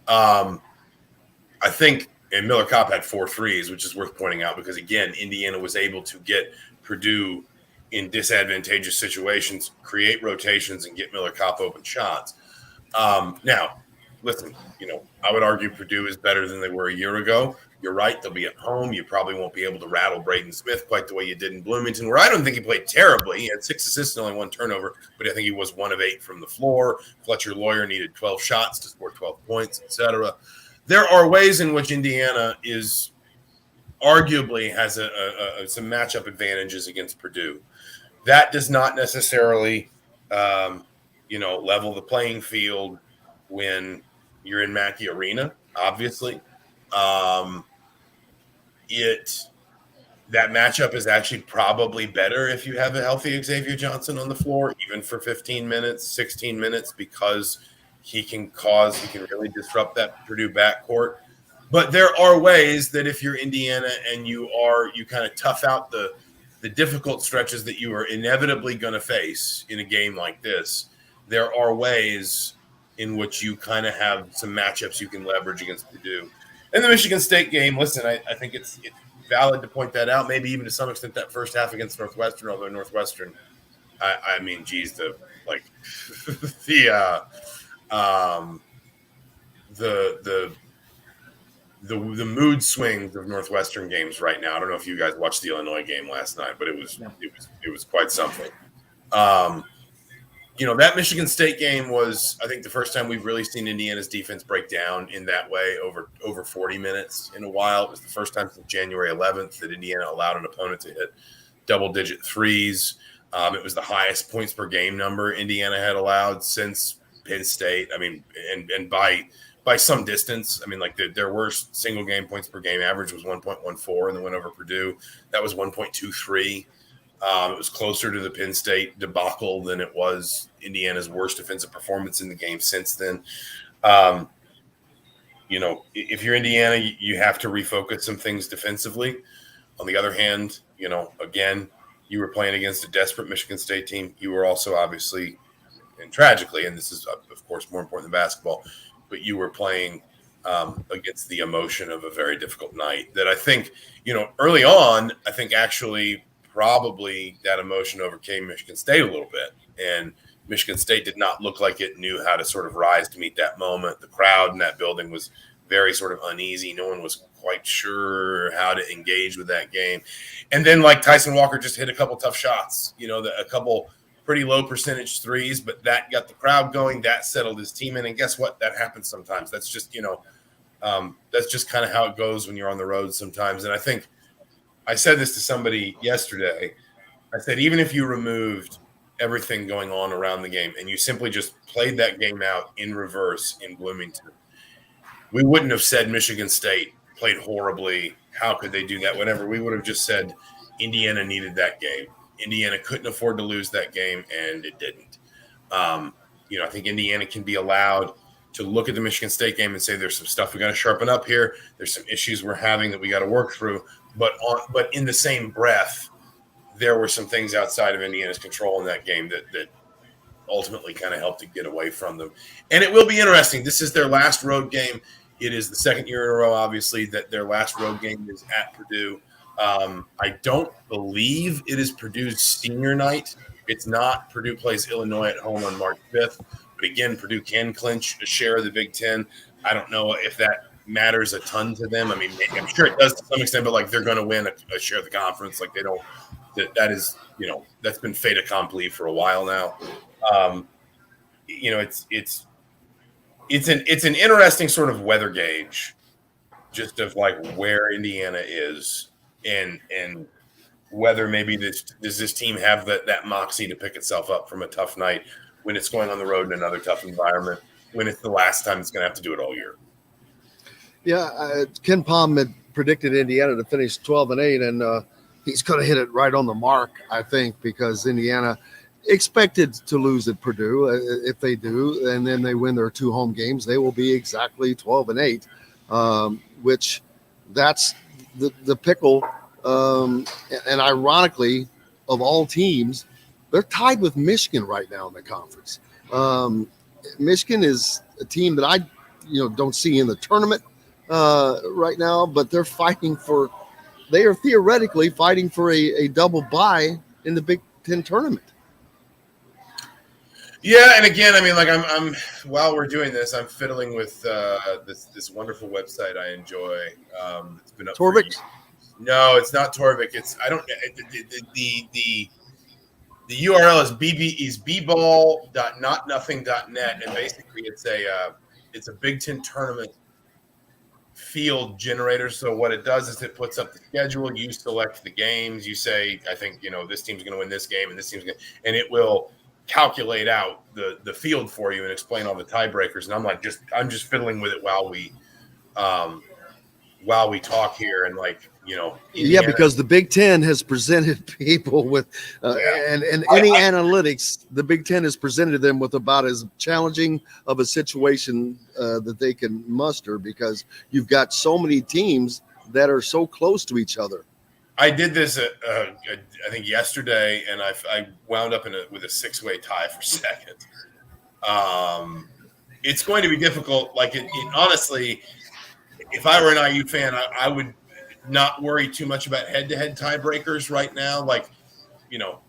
I think, and Miller Kopp had 4 threes, which is worth pointing out because, again, Indiana was able to get Purdue in disadvantageous situations, create rotations, and get Miller Kopp open shots. Now, listen, I would argue Purdue is better than they were a year ago. You're right. They'll be at home. You probably won't be able to rattle Braden Smith quite the way you did in Bloomington, where I don't think he played terribly. He had 6 assists and only 1 turnover, but I think he was 1 of 8 from the floor. Fletcher Lawyer needed 12 shots to score 12 points, etc. There are ways in which Indiana is arguably has some matchup advantages against Purdue. That does not necessarily, level the playing field when you're in Mackey Arena, obviously. That matchup is actually probably better if you have a healthy Xavier Johnson on the floor, even for 15 minutes, 16 minutes, because he can really disrupt that Purdue backcourt. But there are ways that if you're Indiana and you kind of tough out the difficult stretches that you are inevitably going to face in a game like this, there are ways in which you kind of have some matchups you can leverage against Purdue. In the Michigan State game, listen, I think it's valid to point that out, maybe even to some extent that first half against Northwestern, although Northwestern, the mood swings of Northwestern games right now. I don't know if you guys watched the Illinois game last night, but it was quite something. That Michigan State game was, I think, the first time we've really seen Indiana's defense break down in that way over 40 minutes in a while. It was the first time since January 11th that Indiana allowed an opponent to hit double-digit threes. It was the highest points per game number Indiana had allowed since Penn State. I mean, and by some distance, I mean, like their worst single-game points per game average was 1.14 in the win over Purdue. That was 1.23. It was closer to the Penn State debacle than it was Indiana's worst defensive performance in the game since then. If you're Indiana, you have to refocus some things defensively. On the other hand, again, you were playing against a desperate Michigan State team. You were also obviously, and tragically, and this is, of course, more important than basketball, but you were playing against the emotion of a very difficult night that I think, early on, I think actually – probably that emotion overcame Michigan State a little bit. And Michigan State did not look like it knew how to sort of rise to meet that moment. The crowd in that building was very sort of uneasy. No one was quite sure how to engage with that game. And then Tyson Walker just hit a couple tough shots, a couple pretty low percentage threes, but that got the crowd going. That settled his team in. And guess what? That happens sometimes. That's just, that's just kind of how it goes when you're on the road sometimes. And I think, I said this to somebody yesterday. I said, even if you removed everything going on around the game and you simply just played that game out in reverse in Bloomington, we wouldn't have said Michigan State played horribly. How could they do that? Whatever. We would have just said Indiana needed that game. Indiana couldn't afford to lose that game, and it didn't. I think Indiana can be allowed to look at the Michigan State game and say there's some stuff we got to sharpen up here. There's some issues we're having that we got to work through. But in the same breath, there were some things outside of Indiana's control in that game that ultimately kind of helped to get away from them. And it will be interesting. This is their last road game. It is the second year in a row, obviously, that their last road game is at Purdue. I don't believe it is Purdue's senior night. It's not. Purdue plays Illinois at home on March 5th. But again, Purdue can clinch a share of the Big Ten. I don't know if that matters a ton to them. I mean, I'm sure it does to some extent, but they're going to win a share of the conference. They don't. That is, that's been fait accompli for a while now. It's an interesting sort of weather gauge just of like where Indiana is and whether maybe does this team have that moxie to pick itself up from a tough night when it's going on the road in another tough environment, when it's the last time it's going to have to do it all year. Yeah, Ken Palm had predicted Indiana to finish 12-8, and he's going to hit it right on the mark, I think, because Indiana expected to lose at Purdue. If they do, and then they win their 2 home games, they will be exactly 12-8, which that's the pickle. And ironically, of all teams, they're tied with Michigan right now in the conference. Michigan is a team that I don't see in the tournament right now, but they're they are theoretically fighting for a double bye in the Big Ten tournament. Yeah, and again, I mean, like I'm while we're doing this, I'm fiddling with this wonderful website I enjoy. It's been up Torvik? No, it's not Torvik. It's the URL is bball.notnothing.net, and basically it's a Big Ten tournament field generator. So what it does is it puts up the schedule. You select the games. You say, I think this team's going to win this game, and this team's going to, and it will calculate out the field for you and explain all the tiebreakers. And I'm just fiddling with it while we talk here, and Indiana. Yeah, because the Big Ten has presented people with and any analytics, the Big Ten has presented them with about as challenging of a situation that they can muster, because you've got so many teams that are so close to each other. I did this, I think yesterday, and I wound up with a 6-way tie for second. It's going to be difficult. Honestly, if I were an IU fan, I would not worry too much about head-to-head tiebreakers right now.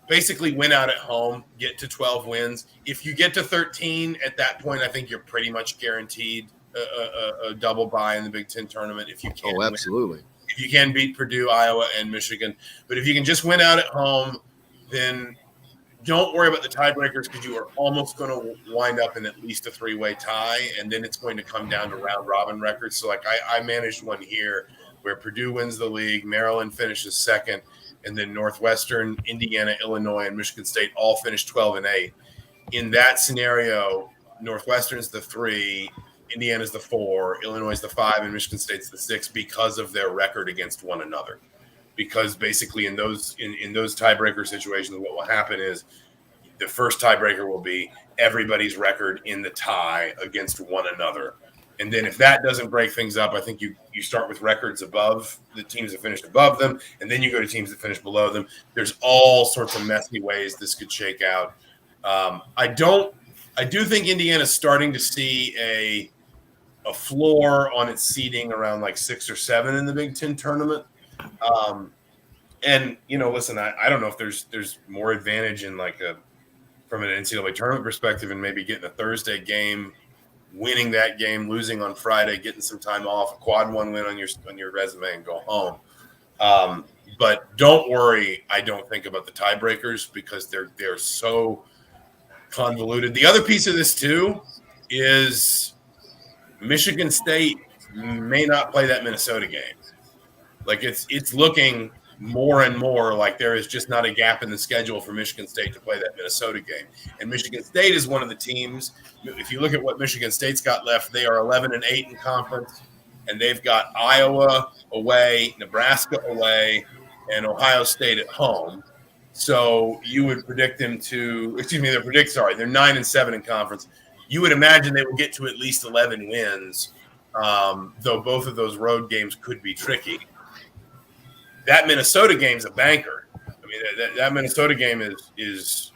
Basically win out at home, get to 12 wins. If you get to 13 at that point, I think you're pretty much guaranteed a double bye in the Big Ten tournament if you can. Oh, absolutely. If you can beat Purdue, Iowa, and Michigan. But if you can just win out at home, then don't worry about the tiebreakers, because you are almost going to wind up in at least a 3-way tie, and then it's going to come down to round-robin records. So, I managed one here where Purdue wins the league, Maryland finishes second, and then Northwestern, Indiana, Illinois, and Michigan State all finish 12-8. In that scenario, Northwestern's the 3, Indiana's the 4, Illinois is the 5, and Michigan State's the 6 because of their record against one another. Because basically in those tiebreaker situations, what will happen is the first tiebreaker will be everybody's record in the tie against one another. And then if that doesn't break things up, I think you start with records above the teams that finished above them, and then you go to teams that finished below them. There's all sorts of messy ways this could shake out. I do think Indiana's starting to see a floor on its seeding around 6 or 7 in the Big Ten tournament. And listen, I don't know if there's more advantage in from an NCAA tournament perspective, and maybe getting a Thursday game, winning that game, losing on Friday, getting some time off, a quad 1 win on your resume, and go home. But don't worry, I don't think about the tiebreakers, because they're so convoluted. The other piece of this too is Michigan State may not play that Minnesota game. It's looking more and more like there is just not a gap in the schedule for Michigan State to play that Minnesota game. And Michigan State is one of the teams, if you look at what Michigan State's got left, they are 11-8 in conference, and they've got Iowa away, Nebraska away, and Ohio State at home. So you would predict them to – they're 9-7 in conference. You would imagine they will get to at least 11 wins, though both of those road games could be tricky. That Minnesota game's a banker. I mean, that Minnesota game is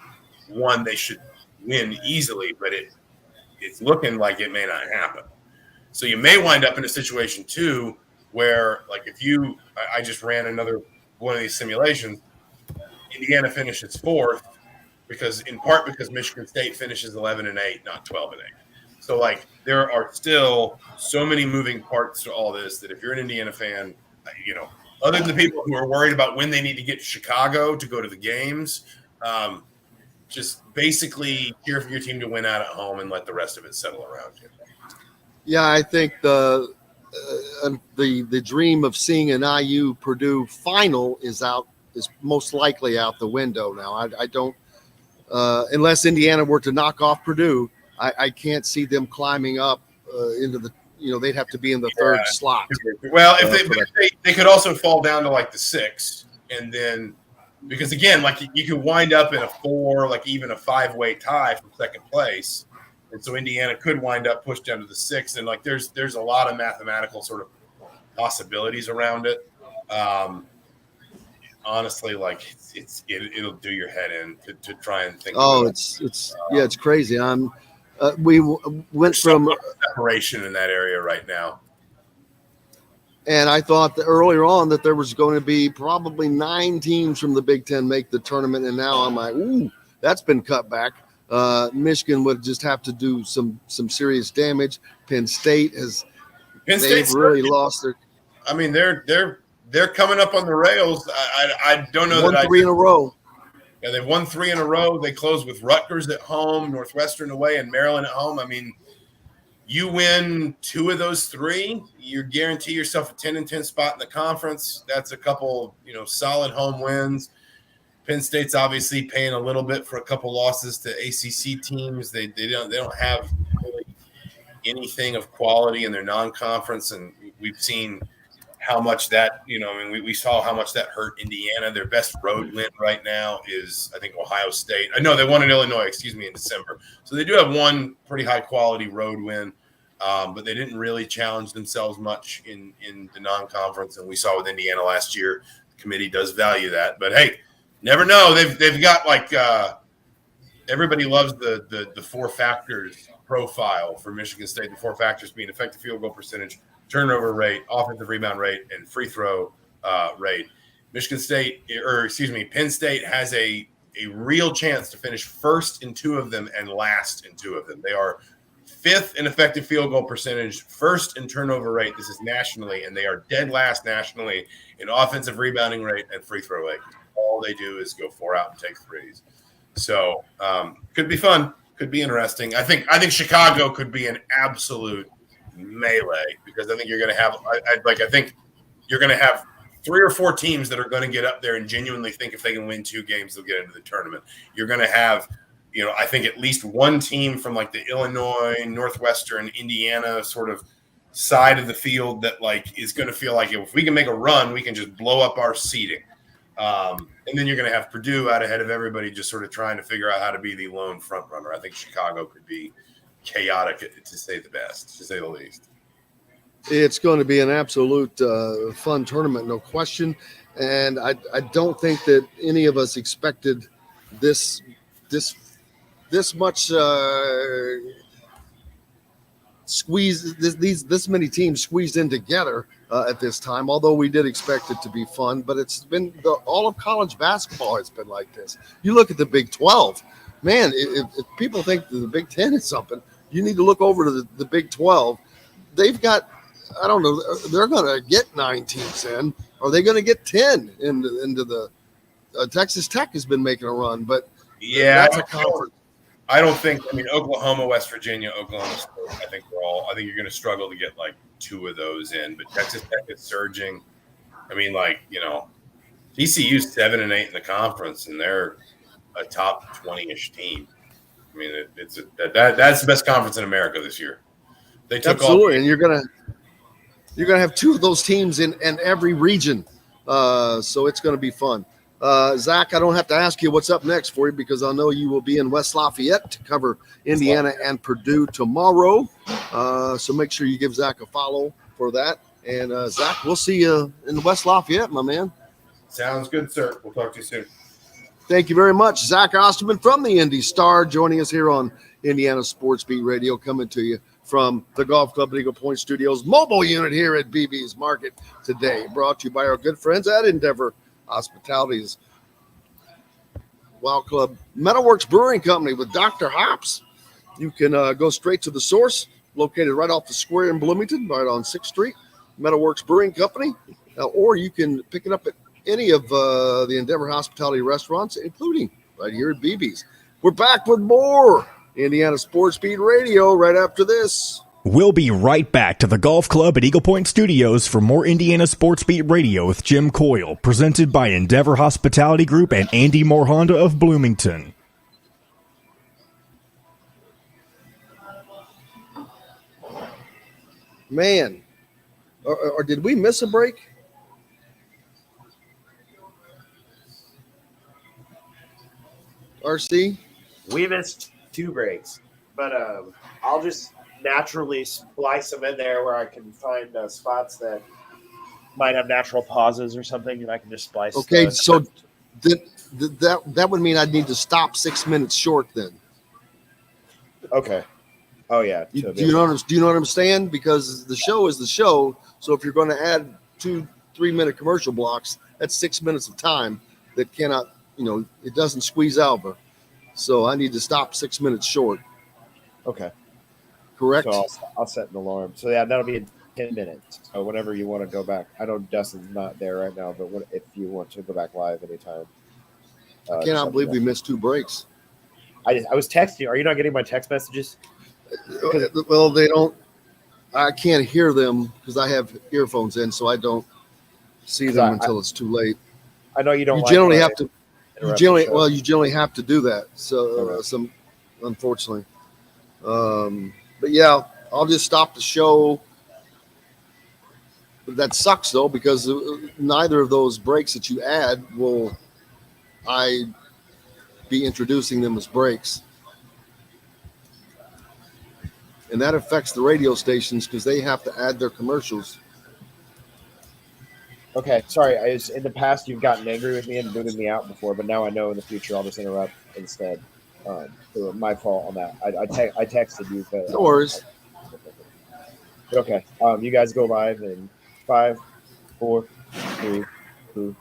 one they should win easily, but it's looking like it may not happen. So you may wind up in a situation too where, I just ran another one of these simulations. Indiana finishes 4th because Michigan State finishes 11-8, not 12-8. So there are still so many moving parts to all this that if you're an Indiana fan, other than the people who are worried about when they need to get to Chicago to go to the games, just basically cheer for your team to win out at home and let the rest of it settle around you. Yeah, I think the dream of seeing an IU Purdue final is most likely out the window now. I don't, unless Indiana were to knock off Purdue, I can't see them climbing up into the, they'd have to be in the third slot. Well, they could also fall down to like the 6, and then because again, like you could wind up in a 4, like even a 5-way tie for second place. And so Indiana could wind up pushed down to the 6, and like there's a lot of mathematical sort of possibilities around it. Honestly, like it'll do your head in to try and think. Oh, it's crazy. We went from separation in that area right now, and I thought that earlier on that there was going to be probably 9 teams from the Big Ten make the tournament, and now I'm like, ooh, that's been cut back. Michigan would just have to do some serious damage. Penn State they've really lost their. I mean, they're coming up on the rails. I don't know that 3 in a row. Yeah, they've won 3 in a row. They closed with Rutgers at home, Northwestern away, and Maryland at home. I mean, you win 2 of those 3, you guarantee yourself a 10-10 spot in the conference. That's a couple, solid home wins. Penn State's obviously paying a little bit for a couple losses to ACC teams. They don't have really anything of quality in their non-conference, and we've seen how much that we saw how much that hurt Indiana. Their best road win right now is I think Ohio State. No, they won in Illinois, in December. So they do have one pretty high quality road win, but they didn't really challenge themselves much in the non-conference. And we saw with Indiana last year, the committee does value that. But hey, never know. They've got like everybody loves the 4 factors profile for Michigan State. The 4 factors being effective field goal percentage, turnover rate, offensive rebound rate, and free throw rate. Penn State has a real chance to finish first in 2 of them and last in 2 of them. They are 5th in effective field goal percentage, 1st in turnover rate. This is nationally, and they are dead last nationally in offensive rebounding rate and free throw rate. All they do is go 4 out and take 3s. So could be fun, could be interesting. I think Chicago could be an absolute melee because I think you're going to have I think you're going to have 3 or 4 teams that are going to get up there and genuinely think if they can win 2 games they'll get into the tournament. You're going to have I think at least one team from like the Illinois, Northwestern, Indiana sort of side of the field that like is going to feel like if we can make a run we can just blow up our seeding. And then you're going to have Purdue out ahead of everybody just sort of trying to figure out how to be the lone front runner. I think Chicago could be chaotic to say the least. It's going to be an absolute fun tournament, no question. And I don't think that any of us expected this much squeeze. This many teams squeezed in together at this time. Although we did expect it to be fun, but it's been all of college basketball has been like this. You look at the Big 12, man. If people think that the Big 10 is something, you need to look over to the Big 12. They've got, I don't know, they're going to get 9 teams in. Are they going to get 10 into the Texas Tech has been making a run, but that's a conference. I don't think. I mean, Oklahoma, West Virginia, Oklahoma State. I think you're going to struggle to get like 2 of those in. But Texas Tech is surging. I mean, TCU's 7 and 8 in the conference, and they're a top 20-ish team. I mean, that's the best conference in America this year. They took absolutely, and you're gonna have 2 of those teams in every region. So it's going to be fun. Zach, I don't have to ask you what's up next for you because I know you will be in West Lafayette to cover Indiana and Purdue tomorrow. So make sure you give Zach a follow for that. And Zach, we'll see you in West Lafayette, my man. Sounds good, sir. We'll talk to you soon. Thank you very much. Zach Osterman from the Indy Star joining us here on Indiana Sports Beat Radio, coming to you from the Golf Club at Eagle Point Studios mobile unit here at BB's Market today. Brought to you by our good friends at Endeavor Hospitality's Wild Club Metalworks Brewing Company with Dr. Hops. You can go straight to the source, located right off the square in Bloomington, right on 6th Street, Metalworks Brewing Company, or you can pick it up at any of the Endeavor Hospitality restaurants, including right here at BB's. We're back with more Indiana Sports Beat Radio right after this. We'll be right back to the Golf Club at Eagle Point Studios for more Indiana Sports Beat Radio with Jim Coyle, presented by Endeavor Hospitality Group and Andy Moore Honda of Bloomington. Man, or did we miss a break? RC? We missed 2 breaks, but I'll just naturally splice them in there where I can find spots that might have natural pauses or something, and I can just splice. Okay, so that would mean I'd need to stop 6 minutes short then. Okay. Oh yeah. Do you know what I'm saying? Because the show is the show. So if you're going to add 2-3 minute commercial blocks, that's 6 minutes of time that cannot, it doesn't squeeze out. So I need to stop 6 minutes short. Okay. Correct. So I'll set an alarm. So yeah, that'll be in 10 minutes. So whenever you want to go back, I know Dustin's not there right now, but if you want to go back live anytime. I cannot believe we missed 2 breaks. I was texting. Are you not getting my text messages? Well, they don't. I can't hear them because I have earphones in, so I don't see them until it's too late. I know you don't. You generally have to. You generally have to do that. So unfortunately. But yeah, I'll just stop the show. That sucks though, because neither of those breaks that you add will I be introducing them as breaks. And that affects the radio stations because they have to add their commercials. Okay, sorry. In the past, you've gotten angry with me and booted me out before, but now I know in the future I'll just interrupt instead. So my fault on that. I texted you, but no worries. Okay, you guys go live in 5, 4, 3, 2.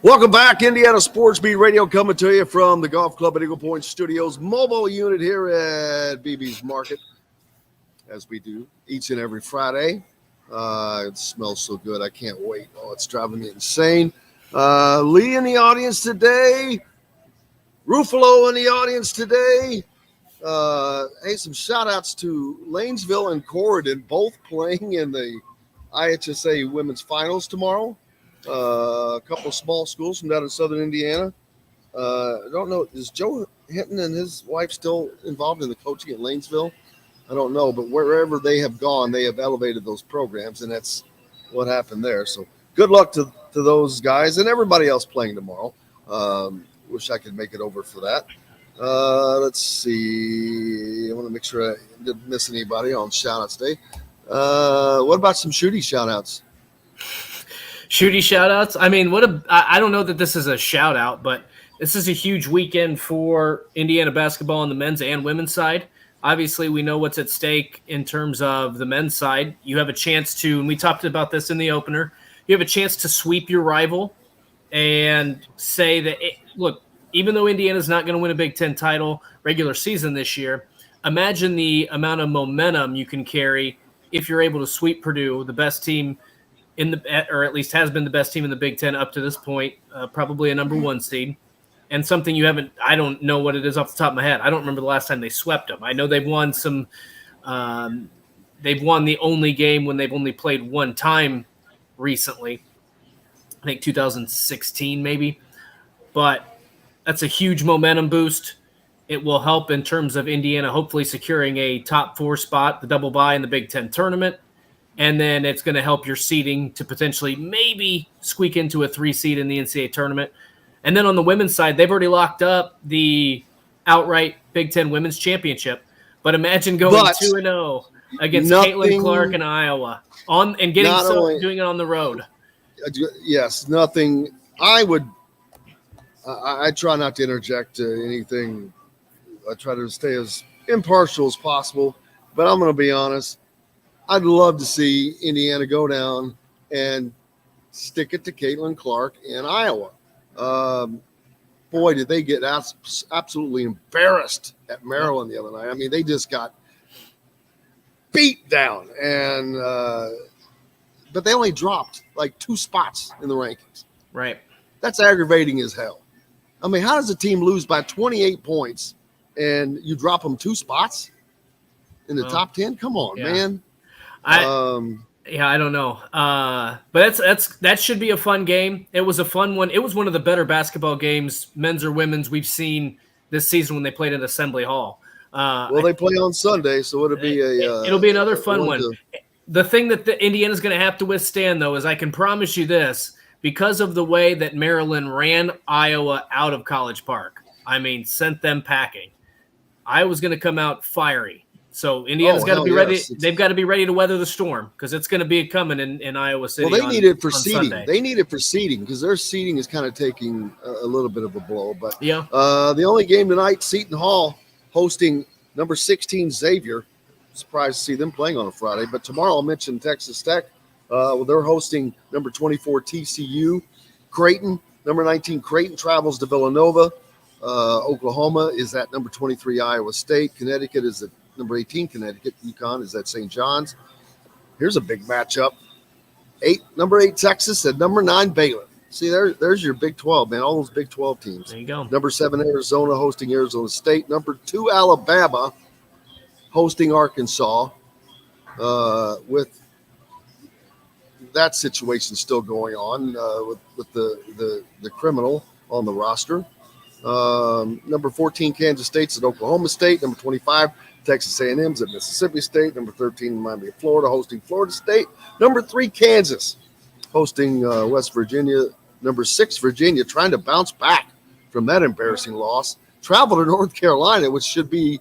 Welcome back, Indiana Sports Beat Radio, coming to you from the Golf Club at Eagle Point Studios mobile unit here at BB's Market, as we do each and every Friday. It smells so good. I can't wait. Oh, it's driving me insane. Lee in the audience today. Ruffalo in the audience today. Hey, some shout-outs to Lanesville and Corridon, both playing in the IHSA Women's Finals tomorrow. A couple of small schools from down in southern Indiana. I don't know. Is Joe Hinton and his wife still involved in the coaching at Lanesville? I don't know, but wherever they have gone, they have elevated those programs, and that's what happened there. So good luck to those guys and everybody else playing tomorrow. Wish I could make it over for that. Let's see. I want to make sure I didn't miss anybody on shout-outs day. What about some Schutte shout-outs? Schutte shout-outs? I mean, I don't know that this is a shout-out, but this is a huge weekend for Indiana basketball on the men's and women's side. Obviously, we know what's at stake in terms of the men's side. You have a chance to, and we talked about this in the opener, you have a chance to sweep your rival and say that, look, even though Indiana's not going to win a Big Ten title regular season this year, imagine the amount of momentum you can carry if you're able to sweep Purdue, the best team or at least has been the best team in the Big Ten up to this point, probably a number 1 seed. And something I don't know what it is off the top of my head. I don't remember the last time they swept them. I know they've won they've won the only game when they've only played one time recently. I think 2016 maybe. But that's a huge momentum boost. It will help in terms of Indiana hopefully securing a top 4 spot, the double bye in the Big Ten tournament. And then it's going to help your seeding to potentially maybe squeak into a 3 seed in the NCAA tournament. And then on the women's side, they've already locked up the outright Big Ten Women's Championship. But imagine going 2-0 against Caitlin Clark in Iowa and doing it on the road. Yes, nothing. I try not to interject anything. I try to stay as impartial as possible. But I'm going to be honest. I'd love to see Indiana go down and stick it to Caitlin Clark in Iowa. Boy, did they get absolutely embarrassed at Maryland the other night. I mean, they just got beat down, but they only dropped like 2 spots in the rankings. Right. That's aggravating as hell. I mean, how does a team lose by 28 points and you drop them 2 spots? in the top 10. Come on, man. I don't know. But that should be a fun game. It was a fun one. It was one of the better basketball games, men's or women's, we've seen this season when they played at Assembly Hall. They play on Sunday, so it'll be another fun one. The thing that the Indiana's going to have to withstand, though, is I can promise you this, because of the way that Maryland ran Iowa out of College Park. I mean, sent them packing. Iowa's going to come out fiery. So Indiana's got to be ready. They've got to be ready to weather the storm because it's going to be coming in Iowa City. Well, they need it for seeding. Sunday. They need it for seeding because their seeding is kind of taking a little bit of a blow. But the only game tonight, Seton Hall hosting number 16 Xavier. Surprised to see them playing on a Friday. But tomorrow I'll mention Texas Tech. They're hosting number 24 TCU. Creighton, number 19 Creighton travels to Villanova. Oklahoma is at number 23 Iowa State. Connecticut is at number 18 Connecticut. UConn is at St. John's. Here's a big matchup. Number 8 Texas and number 9 Baylor. See, there's your Big 12, man. All those Big 12 teams. There you go. Number 7 Arizona hosting Arizona State. Number 2 Alabama hosting Arkansas. With that situation still going on with the criminal on the roster. Number 14 Kansas State's at Oklahoma State. Number 25 Texas A&M's at Mississippi State. Number 13 Miami of Florida hosting Florida State. Number 3 Kansas hosting West Virginia. Number 6 Virginia trying to bounce back from that embarrassing loss. Travel to North Carolina, which should be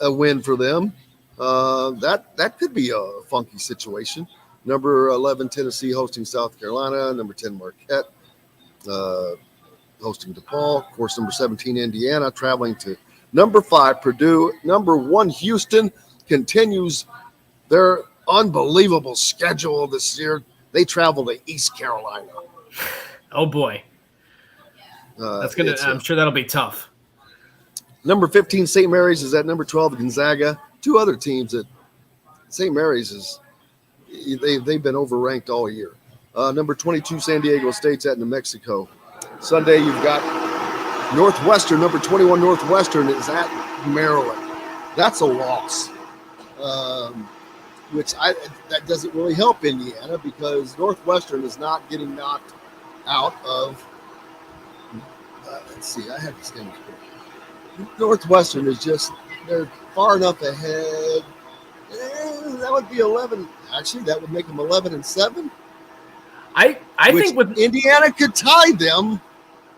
a win for them. That could be a funky situation. Number 11 Tennessee hosting South Carolina. Number 10 Marquette hosting DePaul. Of course, number 17 Indiana traveling to number 5 Purdue. Number 1 Houston continues their unbelievable schedule this year. They travel to East Carolina. Oh boy, I'm sure that'll be tough. Number 15 St. Mary's is at number 12 Gonzaga. 2 other teams that St. Mary's they've been overranked all year. Number 22 San Diego State's at New Mexico. Sunday you've got Northwestern. Number 21 Northwestern is at Maryland. That's a loss, that doesn't really help Indiana because Northwestern is not getting knocked out of. Let's see, I have this game. Northwestern is they're far enough ahead. That would be 11. Actually, that would make them 11-7. I think with Indiana could tie them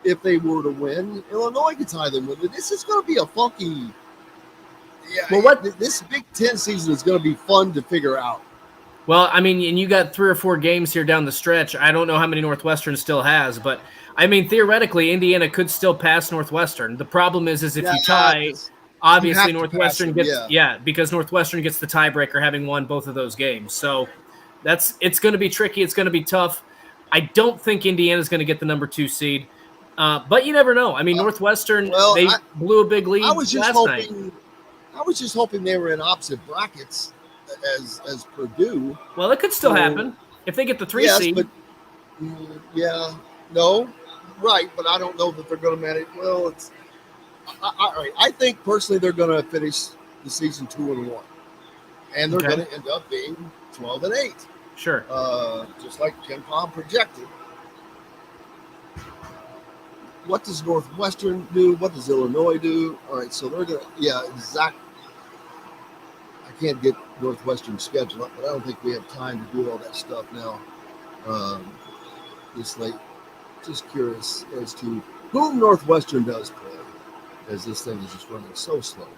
if they were to win. Illinois could tie them with it. This is going to be a funky. Yeah. Well, this Big Ten season is going to be fun to figure out. Well, I mean, and you got 3 or 4 games here down the stretch. I don't know how many Northwestern still has, but I mean, theoretically, Indiana could still pass Northwestern. The problem is if you tie, obviously Northwestern gets because Northwestern gets the tiebreaker having won both of those games. So it's going to be tricky. It's going to be tough. I don't think Indiana's going to get the number 2 seed, but you never know. I mean, Northwestern blew a big lead last night. I was just hoping they were in opposite brackets as Purdue. Well, it could still happen if they get the 3 seed. But, right, but I don't know that they're going to manage. Well, I think personally they're going to finish the season 2-1, and they're going to end up being 12-8. Sure. Just like Ken Palm projected. What does Northwestern do? What does Illinois do? All right, so they're going to, exactly. I can't get Northwestern schedule up, but I don't think we have time to do all that stuff now. This late. Just curious as to whom Northwestern does play, as this thing is just running so slow.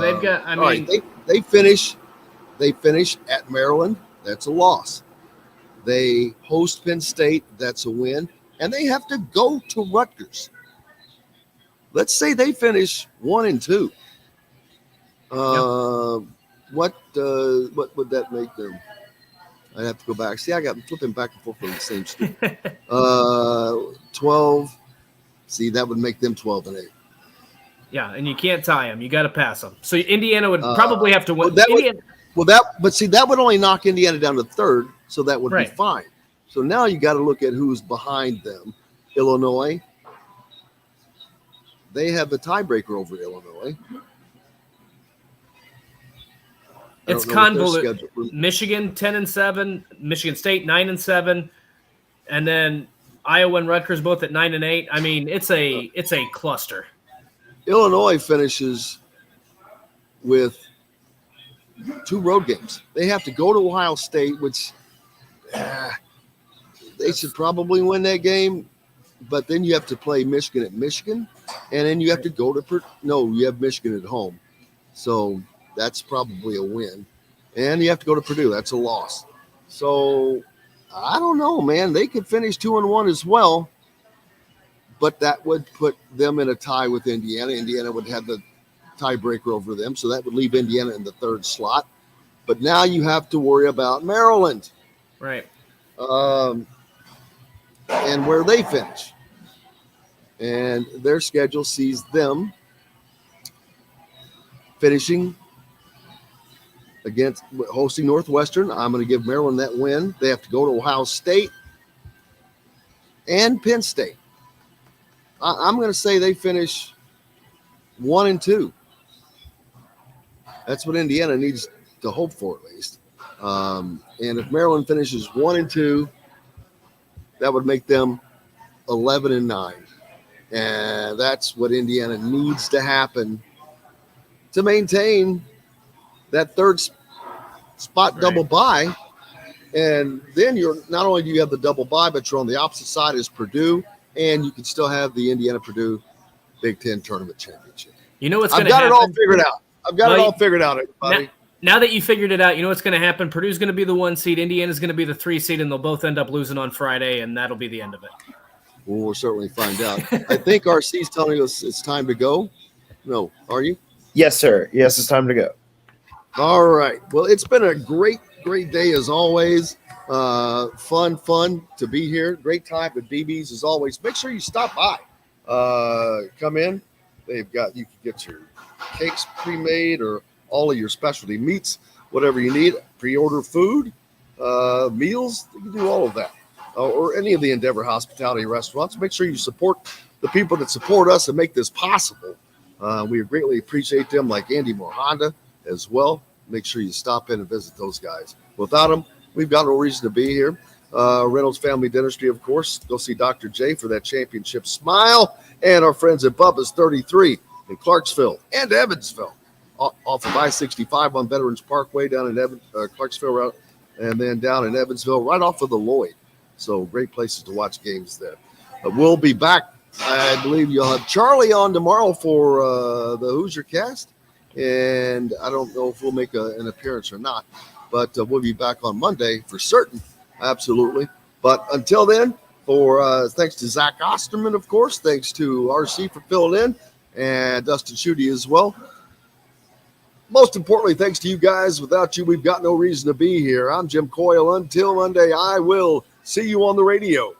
They've got. I mean, right, they finish at Maryland. That's a loss. They host Penn State. That's a win, and they have to go to Rutgers. Let's say they finish 1-2. What would that make them? I have to go back. See, I got flipping back and forth from the same school. 12. See, that would make them 12-8. Yeah, and you can't tie them. You got to pass them. So Indiana would probably have to win. But see, that would only knock Indiana down to 3rd, so that would be fine. So now you got to look at who's behind them. Illinois. They have the tiebreaker over Illinois. It's convoluted. Michigan 10-7, Michigan State 9-7, and then Iowa and Rutgers both at 9-8. I mean, it's a cluster. Illinois finishes with 2 road games. They have to go to Ohio State, which they should probably win that game. But then you have to play Michigan at Michigan, and then you have to go to you have Michigan at home. So that's probably a win. And you have to go to Purdue. That's a loss. So I don't know, man. They could finish 2-1 as well, but that would put them in a tie with Indiana. Indiana would have the tiebreaker over them, so that would leave Indiana in the 3rd slot. But now you have to worry about Maryland. Right. And where they finish. And their schedule sees them finishing against hosting Northwestern. I'm going to give Maryland that win. They have to go to Ohio State and Penn State. I'm going to say they finish 1-2. That's what Indiana needs to hope for, at least. And if Maryland finishes 1-2, that would make them 11-9. And that's what Indiana needs to happen to maintain that 3rd spot double bye. And then you're not only do you have the double bye, but you're on the opposite side as Purdue, and you can still have the Indiana-Purdue Big Ten Tournament Championship. You know what's going to happen? I've got it all figured out, everybody. Now that you figured it out, you know what's going to happen? Purdue's going to be the 1 seed, Indiana's going to be the 3 seed, and they'll both end up losing on Friday, and that'll be the end of it. Well, we'll certainly find out. I think RC's telling us it's time to go. No, are you? Yes, sir. Yes, it's time to go. All right. Well, it's been a great day as always. Fun to be here. Great time at BB's as always. Make sure you stop by. Come in. You can get your cakes pre-made or all of your specialty meats, whatever you need. Pre-order food, meals. You can do all of that. Or any of the Endeavor Hospitality restaurants. Make sure you support the people that support us and make this possible. We greatly appreciate them, like Andy Moore Honda as well. Make sure you stop in and visit those guys. Without them, we've got no reason to be here. Reynolds Family Dentistry, of course. Go see Dr. J for that championship smile. And our friends at Bubba's 33 in Clarksville and Evansville. Off of I-65 on Veterans Parkway down in Clarksville Road, and then down in Evansville right off of the Lloyd. So great places to watch games there. But we'll be back. I believe you'll have Charlie on tomorrow for the Hoosier Cast. And I don't know if we'll make an appearance or not. But we'll be back on Monday for certain. Absolutely. But until then, thanks to Zach Osterman, of course. Thanks to RC for filling in. And Dustin Schutte as well. Most importantly, thanks to you guys. Without you, we've got no reason to be here. I'm Jim Coyle. Until Monday, I will see you on the radio.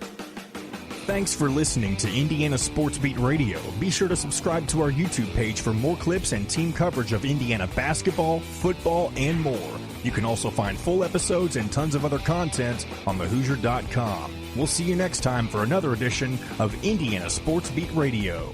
Thanks for listening to Indiana Sports Beat Radio. Be sure to subscribe to our YouTube page for more clips and team coverage of Indiana basketball, football, and more. You can also find full episodes and tons of other content on thehoosier.com. We'll see you next time for another edition of Indiana Sports Beat Radio.